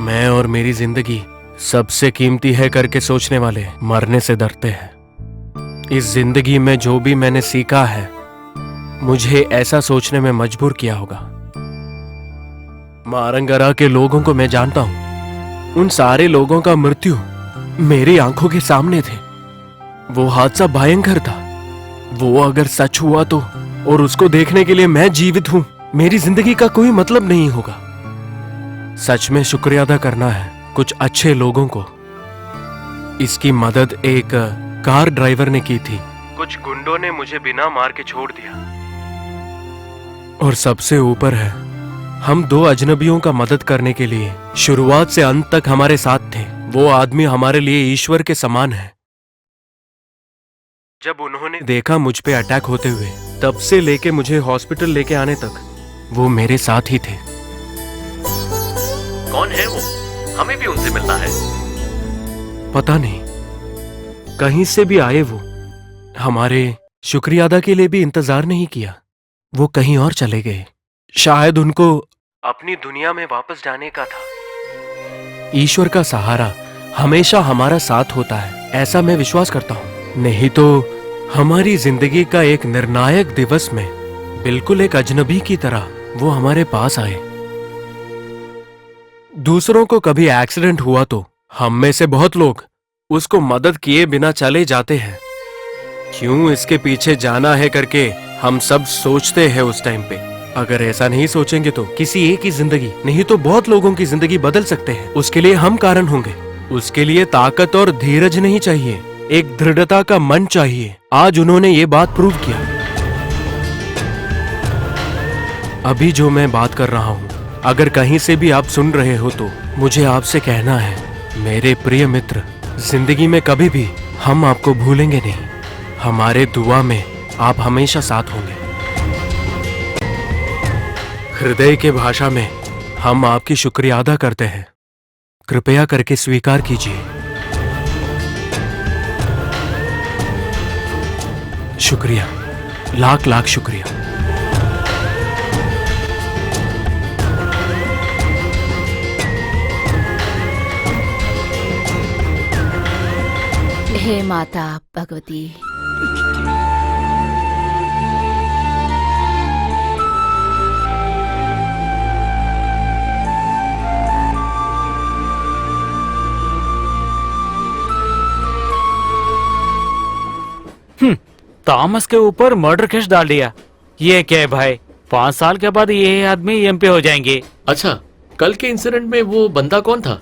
मैं और मेरी जिंदगी सबसे कीमती है करके सोचने वाले मरने से डरते हैं। इस जिंदगी में जो भी मैंने सीखा है मुझे ऐसा सोचने में मजबूर किया होगा। मारंगरा के लोगों को मैं जानता हूं। उन सारे लोगों का मृत्यु मेरी आंखों के सामने थे। वो हादसा भयंकर था। वो अगर सच हुआ तो, और उसको देखने के लिए मैं जीवित हूं, मेरी जिंदगी का कोई मतलब नहीं होगा। सच में शुक्रिया अदा करना है कुछ अच्छे लोगों को। इसकी मदद एक कार ड्राइवर ने की थी। कुछ गुंडों ने मुझे बिना मार के छोड़ दिया। और सबसे ऊपर है, हम दो अजनबियों का मदद करने के लिए शुरुआत से अंत तक हमारे साथ थे। वो आदमी हमारे लिए ईश्वर के समान है। जब उन्होंने देखा मुझ पे अटैक होते हुए, तब से लेके मुझे हॉस्पिटल लेके आने तक वो मेरे साथ ही थे। कौन है वो? हमें भी उनसे मिलना है। पता नहीं, कहीं से भी आए वो। हमारे शुक्रिया अदा के लिए भी इंतजार नहीं किया। वो कहीं और चले गए। शायद उनको अपनी दुनिया में वापस जाने का था। ईश्वर का सहारा हमेशा हमारा साथ होता है, ऐसा मैं विश्वास करता हूं। नहीं तो हमारी जिंदगी का एक निर्णायक दिवस में बिल्कुल एक अजनबी की तरह वो हमारे पास आए। दूसरों को कभी एक्सीडेंट हुआ तो हम में से बहुत लोग उसको मदद किए बिना चले जाते हैं। क्यों इसके पीछे जाना है करके हम सब सोचते हैं उस टाइम पे। अगर ऐसा नहीं सोचेंगे तो किसी एक की जिंदगी नहीं तो बहुत लोगों की जिंदगी बदल सकते हैं। उसके लिए हम कारण होंगे। उसके लिए ताकत और धीरज नहीं चाहिए, एक दृढ़ता का मन चाहिए। आज उन्होंने ये बात प्रूव किया। अभी जो मैं बात कर रहा हूँ, अगर कहीं से भी आप सुन रहे हो तो मुझे आपसे कहना है, मेरे प्रिय मित्र, जिंदगी में कभी भी हम आपको भूलेंगे नहीं। हमारे दुआ में आप हमेशा साथ होंगे। हृदय के भाषा में हम आपकी शुक्रिया अदा करते हैं। कृपया करके स्वीकार कीजिए। शुक्रिया, लाख लाख शुक्रिया। हे माता भगवती। थॉमस के ऊपर मर्डर केस डाल दिया। ये क्या है भाई? 5 साल के बाद ये आदमी एमपी हो जाएंगे। अच्छा, कल के इंसिडेंट में वो बंदा कौन था?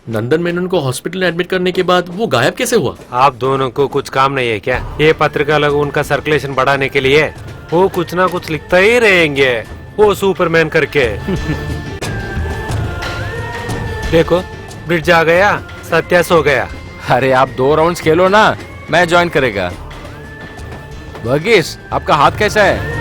नंदन मेनन को हॉस्पिटल में एडमिट करने के बाद वो गायब कैसे हुआ? आप दोनों को कुछ काम नहीं है क्या? ये पत्रिका लोग उनका सर्कुलेशन बढ़ाने के लिए वो कुछ ना कुछ लिखता ही रहेंगे, वो सुपरमैन करके। देखो, ब्रिज आ गया, सत्या सो गया। अरे आप 2 राउंड्स खेलो ना, मैं ज्वाइन करेगा। वर्गीस, आपका हाथ कैसा है?